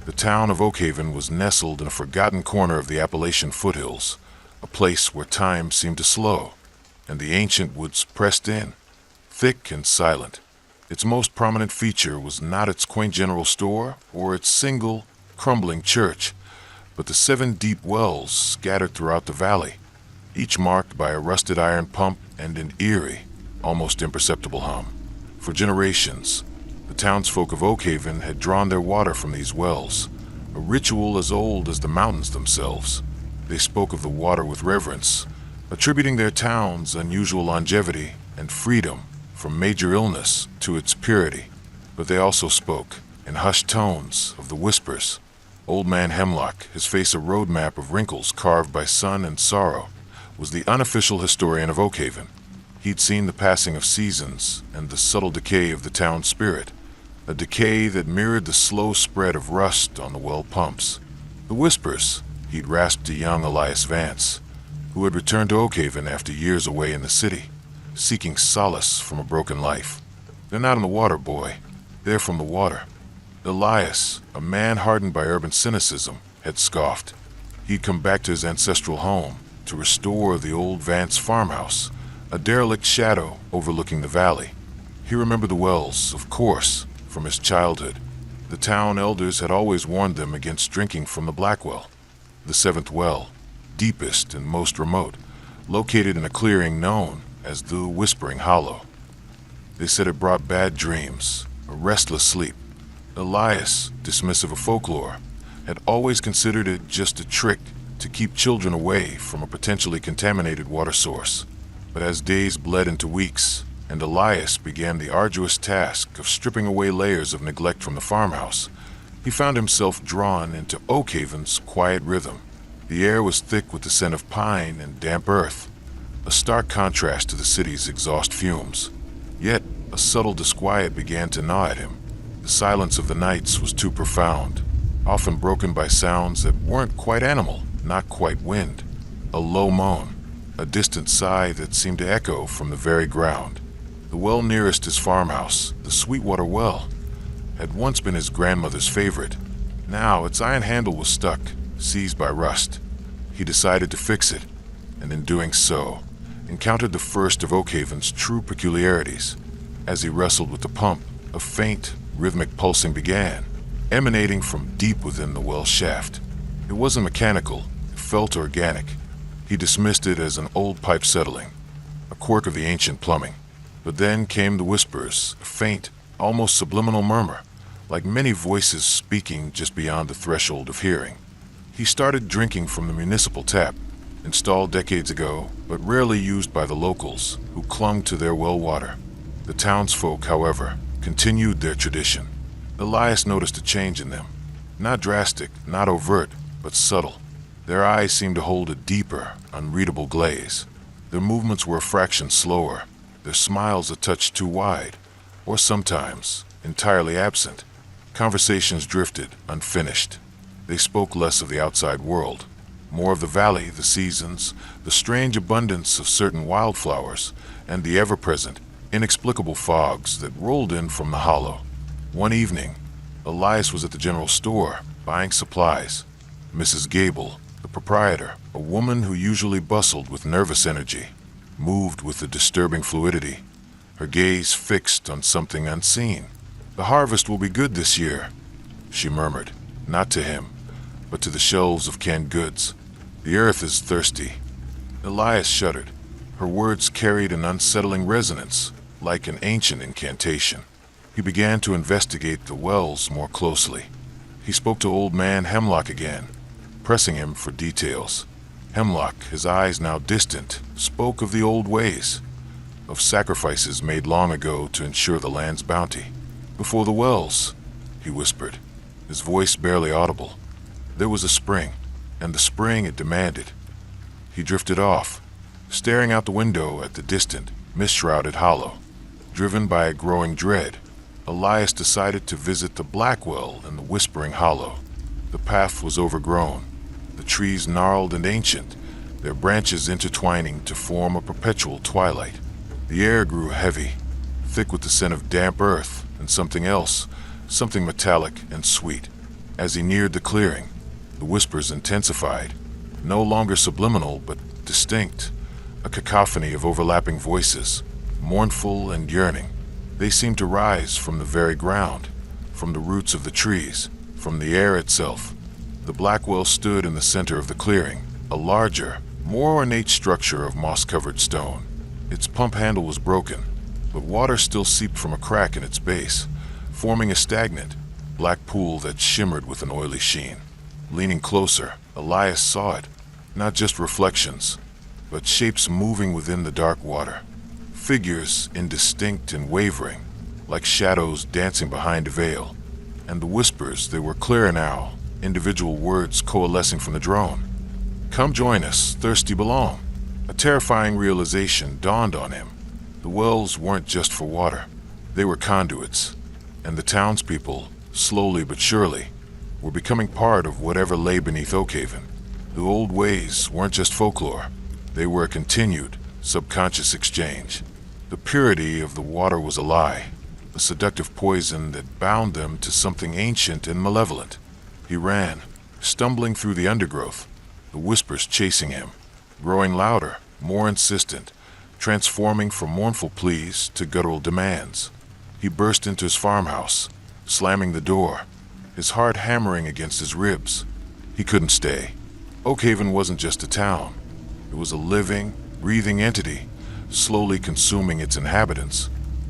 The town of Oakhaven was nestled in a forgotten corner of the Appalachian foothills, a place where time seemed to slow, and the ancient woods pressed in, thick and silent. Its most prominent feature was not its quaint general store or its single, crumbling church, but the 7 deep wells scattered throughout the valley, each marked by a rusted iron pump and an eerie, almost imperceptible hum. For generations, the townsfolk of Oakhaven had drawn their water from these wells, a ritual as old as the mountains themselves. They spoke of the water with reverence, attributing their town's unusual longevity and freedom from major illness to its purity. But they also spoke, in hushed tones, of the whispers. Old Man Hemlock, his face a road map of wrinkles carved by sun and sorrow, was the unofficial historian of Oakhaven. He'd seen the passing of seasons and the subtle decay of the town's spirit, a decay that mirrored the slow spread of rust on the well pumps. The whispers, he'd rasped to young Elias Vance, who had returned to Oakhaven after years away in the city, seeking solace from a broken life. "They're not in the water, boy. They're from the water." Elias, a man hardened by urban cynicism, had scoffed. He'd come back to his ancestral home to restore the old Vance farmhouse, a derelict shadow overlooking the valley. He remembered the wells, of course, from his childhood. The town elders had always warned them against drinking from the black well. The 7th well, deepest and most remote, located in a clearing known as the Whispering Hollow. They said it brought bad dreams, a restless sleep. Elias, dismissive of folklore, had always considered it just a trick to keep children away from a potentially contaminated water source. But as days bled into weeks, and Elias began the arduous task of stripping away layers of neglect from the farmhouse, he found himself drawn into Oakhaven's quiet rhythm. The air was thick with the scent of pine and damp earth, a stark contrast to the city's exhaust fumes. Yet, a subtle disquiet began to gnaw at him. The silence of the nights was too profound, often broken by sounds that weren't quite animal, not quite wind. A low moan, a distant sigh that seemed to echo from the very ground. The well nearest his farmhouse, the Sweetwater Well, had once been his grandmother's favorite. Now its iron handle was stuck, seized by rust. He decided to fix it, and in doing so, encountered the first of Oakhaven's true peculiarities. As he wrestled with the pump, a faint, rhythmic pulsing began, emanating from deep within the well shaft. It wasn't mechanical, it felt organic. He dismissed it as an old pipe settling, a quirk of the ancient plumbing. But then came the whispers, a faint, almost subliminal murmur, like many voices speaking just beyond the threshold of hearing. He started drinking from the municipal tap, installed decades ago, but rarely used by the locals, who clung to their well water. The townsfolk, however, continued their tradition. Elias noticed a change in them. Not drastic, not overt, but subtle. Their eyes seemed to hold a deeper, unreadable glaze. Their movements were a fraction slower, their smiles a touch too wide, or sometimes entirely absent. Conversations drifted, unfinished. They spoke less of the outside world, more of the valley, the seasons, the strange abundance of certain wildflowers, and the ever-present, inexplicable fogs that rolled in from the hollow. One evening, Elias was at the general store, buying supplies. Mrs. Gable, the proprietor, a woman who usually bustled with nervous energy, moved with a disturbing fluidity, her gaze fixed on something unseen. "The harvest will be good this year," she murmured, not to him, but to the shelves of canned goods. "The earth is thirsty." Elias shuddered. Her words carried an unsettling resonance, like an ancient incantation. He began to investigate the wells more closely. He spoke to old man Hemlock again, pressing him for details. Hemlock, his eyes now distant, spoke of the old ways, of sacrifices made long ago to ensure the land's bounty. "Before the wells," he whispered, his voice barely audible, "there was a spring, and the spring it demanded." He drifted off, staring out the window at the distant, mist-shrouded hollow. Driven by a growing dread, Elias decided to visit the Black Well in the Whispering Hollow. The path was overgrown, the trees gnarled and ancient, their branches intertwining to form a perpetual twilight. The air grew heavy, thick with the scent of damp earth and something else, something metallic and sweet. As he neared the clearing, the whispers intensified, no longer subliminal but distinct, a cacophony of overlapping voices, mournful and yearning. They seemed to rise from the very ground, from the roots of the trees, from the air itself. The Black Well stood in the center of the clearing, a larger, more ornate structure of moss-covered stone. Its pump handle was broken, but water still seeped from a crack in its base, forming a stagnant, black pool that shimmered with an oily sheen. Leaning closer, Elias saw it, not just reflections, but shapes moving within the dark water. Figures indistinct and wavering, like shadows dancing behind a veil. And the whispers, they were clearer now, individual words coalescing from the drone. "Come join us, thirsty belong." A terrifying realization dawned on him. The wells weren't just for water. They were conduits, and the townspeople, slowly but surely, were becoming part of whatever lay beneath Oakhaven. The old ways weren't just folklore. They were a continued, subconscious exchange. The purity of the water was a lie, a seductive poison that bound them to something ancient and malevolent. He ran, stumbling through the undergrowth, the whispers chasing him, growing louder, more insistent, transforming from mournful pleas to guttural demands. He burst into his farmhouse, slamming the door, his heart hammering against his ribs. He couldn't stay. Oakhaven wasn't just a town. It was a living, breathing entity, slowly consuming its inhabitants.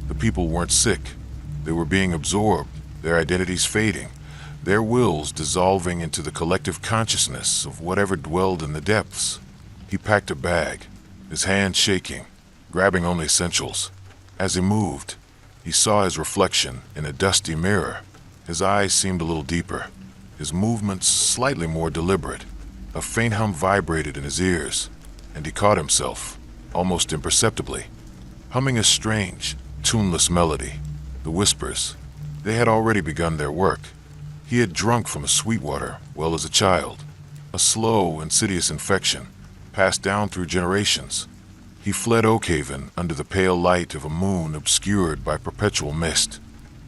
The people weren't sick. They were being absorbed, their identities fading, their wills dissolving into the collective consciousness of whatever dwelled in the depths. He packed a bag, his hand shaking, grabbing only essentials. As he moved, he saw his reflection in a dusty mirror. His eyes seemed a little deeper, his movements slightly more deliberate. A faint hum vibrated in his ears, and he caught himself, almost imperceptibly, humming a strange, tuneless melody. The whispers, they had already begun their work. He had drunk from a Sweetwater well as a child, a slow, insidious infection, passed down through generations. He fled Oakhaven under the pale light of a moon obscured by perpetual mist.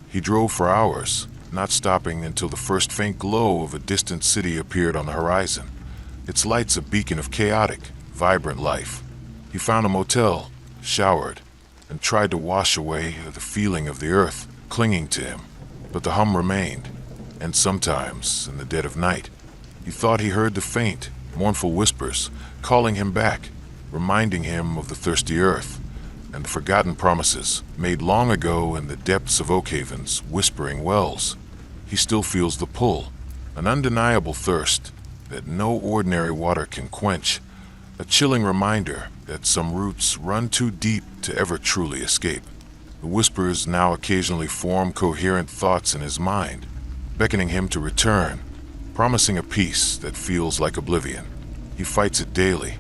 He drove for hours, not stopping until the first faint glow of a distant city appeared on the horizon, its lights a beacon of chaotic, vibrant life. He found a motel, showered, and tried to wash away the feeling of the earth clinging to him. But the hum remained, and sometimes, in the dead of night, he thought he heard the faint, mournful whispers calling him back, reminding him of the thirsty earth and the forgotten promises made long ago in the depths of Oakhaven's whispering wells. He still feels the pull, an undeniable thirst that no ordinary water can quench, a chilling reminder that some roots run too deep to ever truly escape. The whispers now occasionally form coherent thoughts in his mind, beckoning him to return, promising a peace that feels like oblivion. He fights it daily,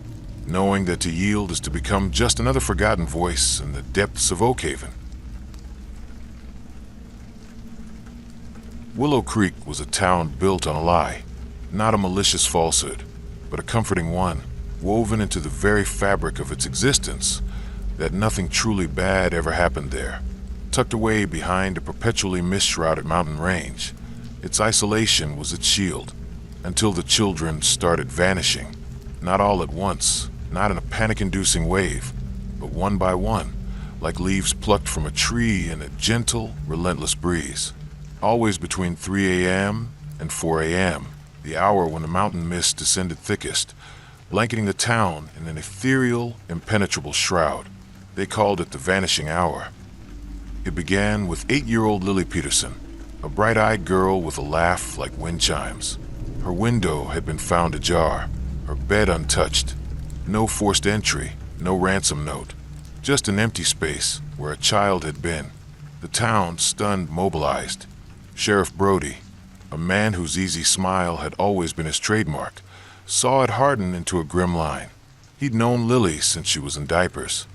knowing that to yield is to become just another forgotten voice in the depths of Oakhaven. Willow Creek was a town built on a lie, not a malicious falsehood, but a comforting one, woven into the very fabric of its existence, that nothing truly bad ever happened there. Tucked away behind a perpetually mist-shrouded mountain range, its isolation was its shield, until the children started vanishing, not all at once, not in a panic-inducing wave, but one by one, like leaves plucked from a tree in a gentle, relentless breeze. Always between 3 a.m. and 4 a.m., the hour when the mountain mist descended thickest, blanketing the town in an ethereal, impenetrable shroud. They called it the vanishing hour. It began with 8-year-old Lily Peterson, a bright-eyed girl with a laugh like wind chimes. Her window had been found ajar, her bed untouched. No forced entry, no ransom note, just an empty space where a child had been. The town, stunned, mobilized. Sheriff Brody, a man whose easy smile had always been his trademark, saw it harden into a grim line. He'd known Lily since she was in diapers.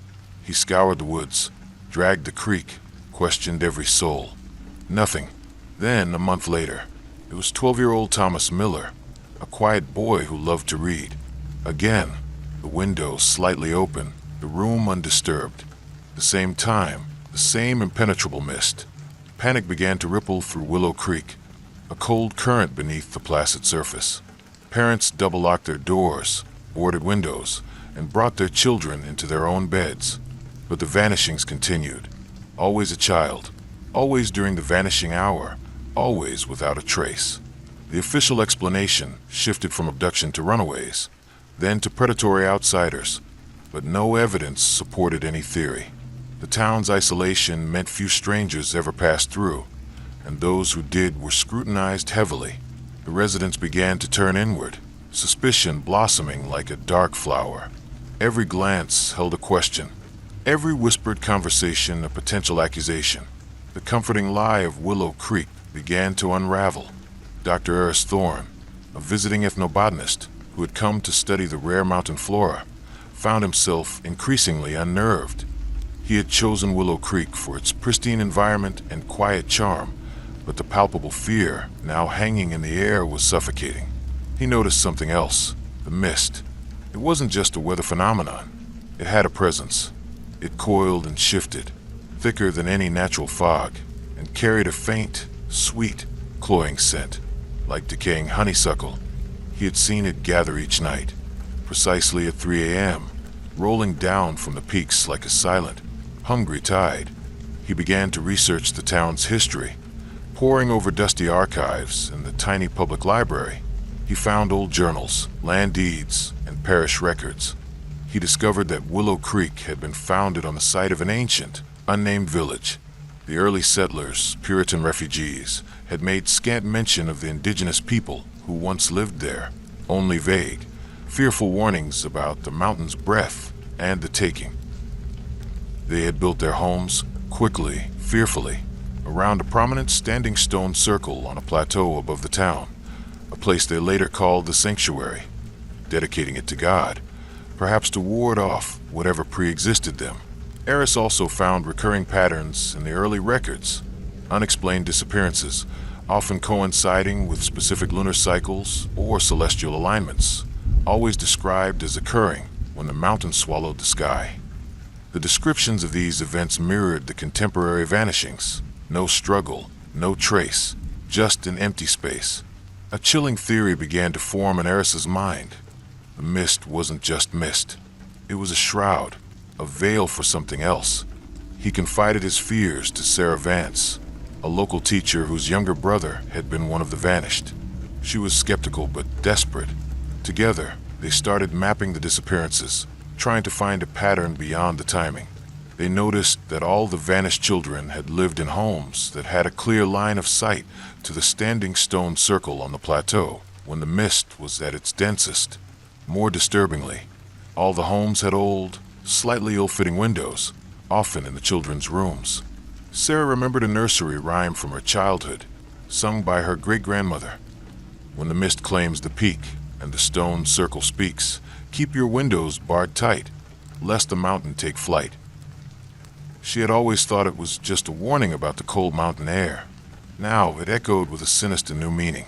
He scoured the woods, dragged the creek, questioned every soul. Nothing. Then, a month later, it was 12-year-old Thomas Miller, a quiet boy who loved to read. Again, the window slightly open, the room undisturbed. The same time, the same impenetrable mist. Panic began to ripple through Willow Creek, a cold current beneath the placid surface. Parents double-locked their doors, boarded windows, and brought their children into their own beds. But the vanishings continued. Always a child, always during the vanishing hour, always without a trace. The official explanation shifted from abduction to runaways, then to predatory outsiders, but no evidence supported any theory. The town's isolation meant few strangers ever passed through, and those who did were scrutinized heavily. The residents began to turn inward, suspicion blossoming like a dark flower. Every glance held a question, every whispered conversation a potential accusation. The comforting lie of Willow Creek began to unravel. Dr. Eris Thorne, a visiting ethnobotanist who had come to study the rare mountain flora, found himself increasingly unnerved. He had chosen Willow Creek for its pristine environment and quiet charm, but the palpable fear now hanging in the air was suffocating. He noticed something else, the mist. It wasn't just a weather phenomenon. It had a presence. It coiled and shifted, thicker than any natural fog, and carried a faint, sweet, cloying scent, like decaying honeysuckle. He had seen it gather each night, precisely at 3 a.m., rolling down from the peaks like a silent, hungry tide. He began to research the town's history, poring over dusty archives in the tiny public library. He found old journals, land deeds, and parish records. He discovered that Willow Creek had been founded on the site of an ancient, unnamed village. The early settlers, Puritan refugees, had made scant mention of the indigenous people who once lived there, only vague, fearful warnings about the mountain's breath and the taking. They had built their homes, quickly, fearfully, around a prominent standing stone circle on a plateau above the town, a place they later called the sanctuary, dedicating it to God, perhaps to ward off whatever pre-existed them. Eris also found recurring patterns in the early records, unexplained disappearances, often coinciding with specific lunar cycles or celestial alignments, always described as occurring when the mountain swallowed the sky. The descriptions of these events mirrored the contemporary vanishings. No struggle, no trace, just an empty space. A chilling theory began to form in Eris's mind. The mist wasn't just mist. It was a shroud, a veil for something else. He confided his fears to Sarah Vance, a local teacher whose younger brother had been one of the vanished. She was skeptical but desperate. Together, they started mapping the disappearances, trying to find a pattern beyond the timing. They noticed that all the vanished children had lived in homes that had a clear line of sight to the standing stone circle on the plateau when the mist was at its densest. More disturbingly, all the homes had old, slightly ill-fitting windows, often in the children's rooms. Sarah remembered a nursery rhyme from her childhood, sung by her great-grandmother. When the mist claims the peak and the stone circle speaks, keep your windows barred tight, lest the mountain take flight. She had always thought it was just a warning about the cold mountain air. Now it echoed with a sinister new meaning.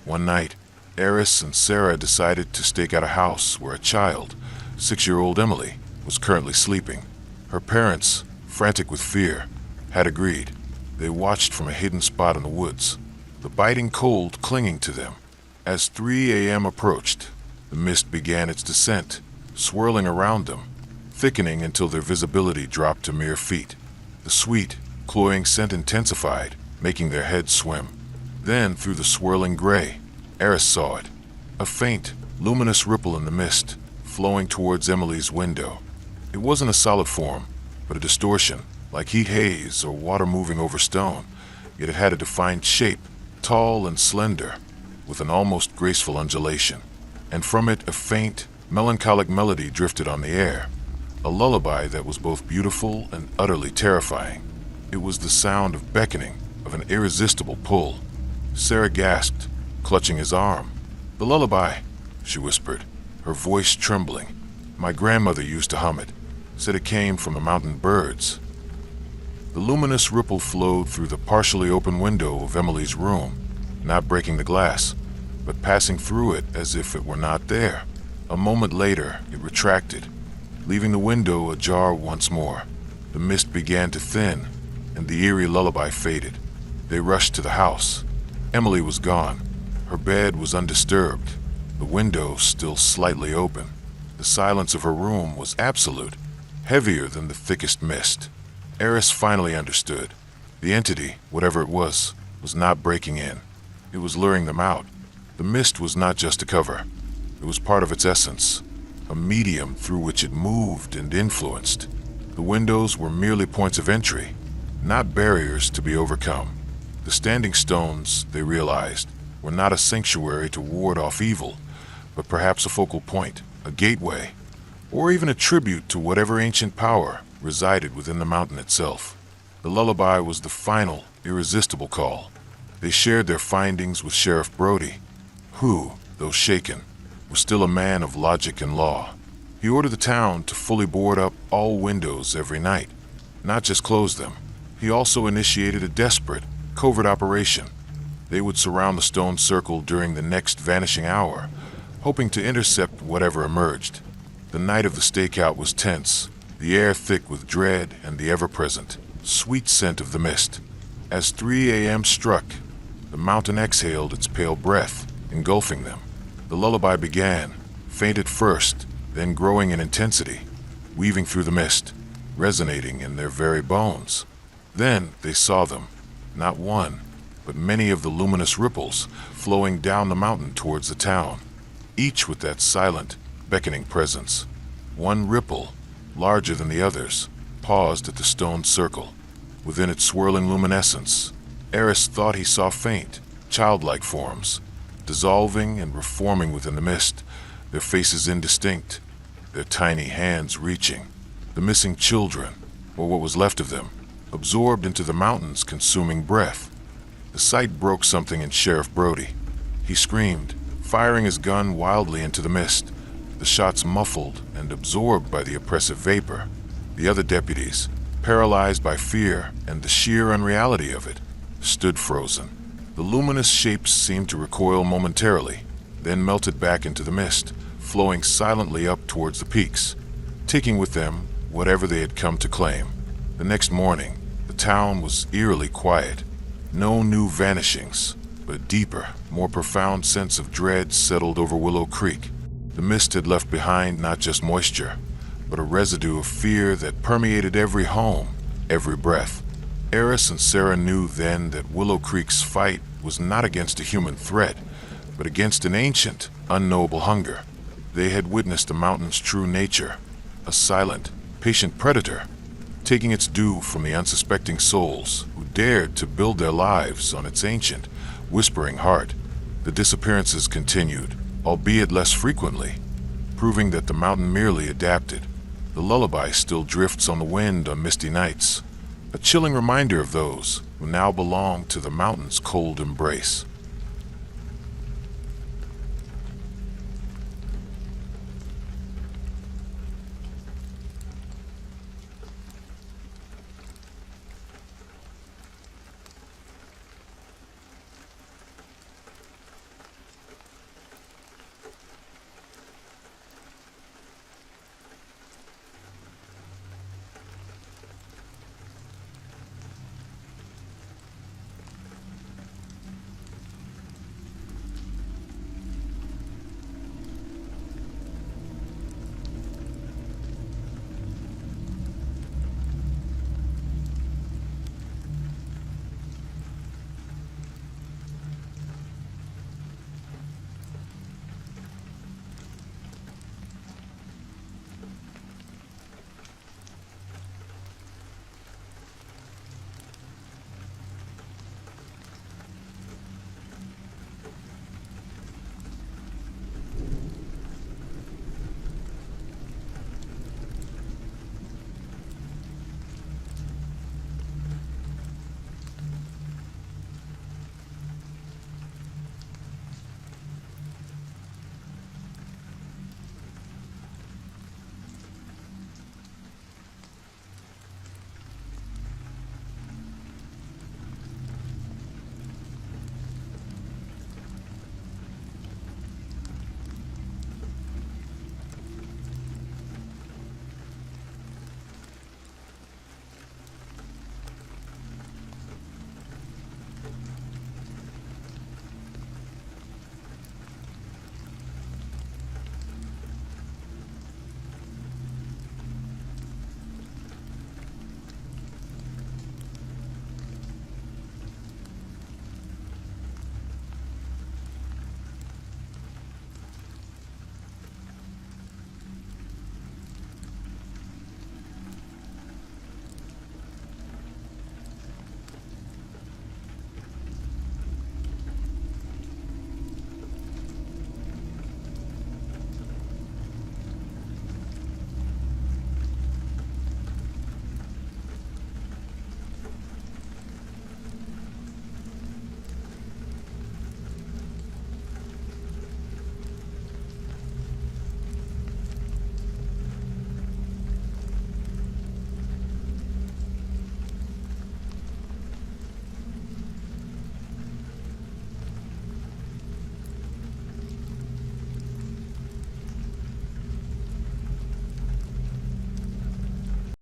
One night, Eris and Sarah decided to stake out a house where a child, 6-year-old Emily, was currently sleeping. Her parents, frantic with fear, had agreed. They watched from a hidden spot in the woods, the biting cold clinging to them. As 3 a.m. approached, the mist began its descent, swirling around them, thickening until their visibility dropped to mere feet. The sweet, cloying scent intensified, making their heads swim. Then, through the swirling gray, Eris saw it, a faint, luminous ripple in the mist, flowing towards Emily's window. It wasn't a solid form, but a distortion, like heat haze or water moving over stone, yet it had a defined shape, tall and slender, with an almost graceful undulation. And from it a faint, melancholic melody drifted on the air, a lullaby that was both beautiful and utterly terrifying. It was the sound of beckoning, of an irresistible pull. Sarah gasped, clutching his arm. "The lullaby," she whispered, her voice trembling. "My grandmother used to hum it, said it came from the mountain birds." The luminous ripple flowed through the partially open window of Emily's room, not breaking the glass, but passing through it as if it were not there. A moment later, it retracted, leaving the window ajar once more. The mist began to thin, and the eerie lullaby faded. They rushed to the house. Emily was gone. Her bed was undisturbed, the window still slightly open. The silence of her room was absolute, heavier than the thickest mist. Eris finally understood. The entity, whatever it was not breaking in. It was luring them out. The mist was not just a cover. It was part of its essence, a medium through which it moved and influenced. The windows were merely points of entry, not barriers to be overcome. The standing stones, they realized, were not a sanctuary to ward off evil, but perhaps a focal point, a gateway, or even a tribute to whatever ancient power resided within the mountain itself. The lullaby was the final, irresistible call. They shared their findings with Sheriff Brody, who, though shaken, was still a man of logic and law. He ordered the town to fully board up all windows every night, not just close them. He also initiated a desperate, covert operation. They would surround the stone circle during the next vanishing hour, hoping to intercept whatever emerged. The night of the stakeout was tense, the air thick with dread and the ever-present, sweet scent of the mist. As 3 a.m. struck, the mountain exhaled its pale breath, engulfing them. The lullaby began, faint at first, then growing in intensity, weaving through the mist, resonating in their very bones. Then they saw them, not one, but many of the luminous ripples flowing down the mountain towards the town, each with that silent, beckoning presence. One ripple, larger than the others, paused at the stone circle. Within its swirling luminescence, Eris thought he saw faint, childlike forms, dissolving and reforming within the mist, their faces indistinct, their tiny hands reaching. The missing children, or what was left of them, absorbed into the mountain's consuming breath. The sight broke something in Sheriff Brody. He screamed, firing his gun wildly into the mist, the shots muffled and absorbed by the oppressive vapor. The other deputies, paralyzed by fear and the sheer unreality of it, stood frozen. The luminous shapes seemed to recoil momentarily, then melted back into the mist, flowing silently up towards the peaks, taking with them whatever they had come to claim. The next morning, the town was eerily quiet. No new vanishings, but a deeper, more profound sense of dread settled over Willow Creek. The mist had left behind not just moisture, but a residue of fear that permeated every home, every breath. Eris and Sarah knew then that Willow Creek's fight was not against a human threat, but against an ancient, unknowable hunger. They had witnessed the mountain's true nature, a silent, patient predator, taking its due from the unsuspecting souls who dared to build their lives on its ancient, whispering heart. The disappearances continued, albeit less frequently, proving that the mountain merely adapted. The lullaby still drifts on the wind on misty nights, a chilling reminder of those who now belong to the mountain's cold embrace.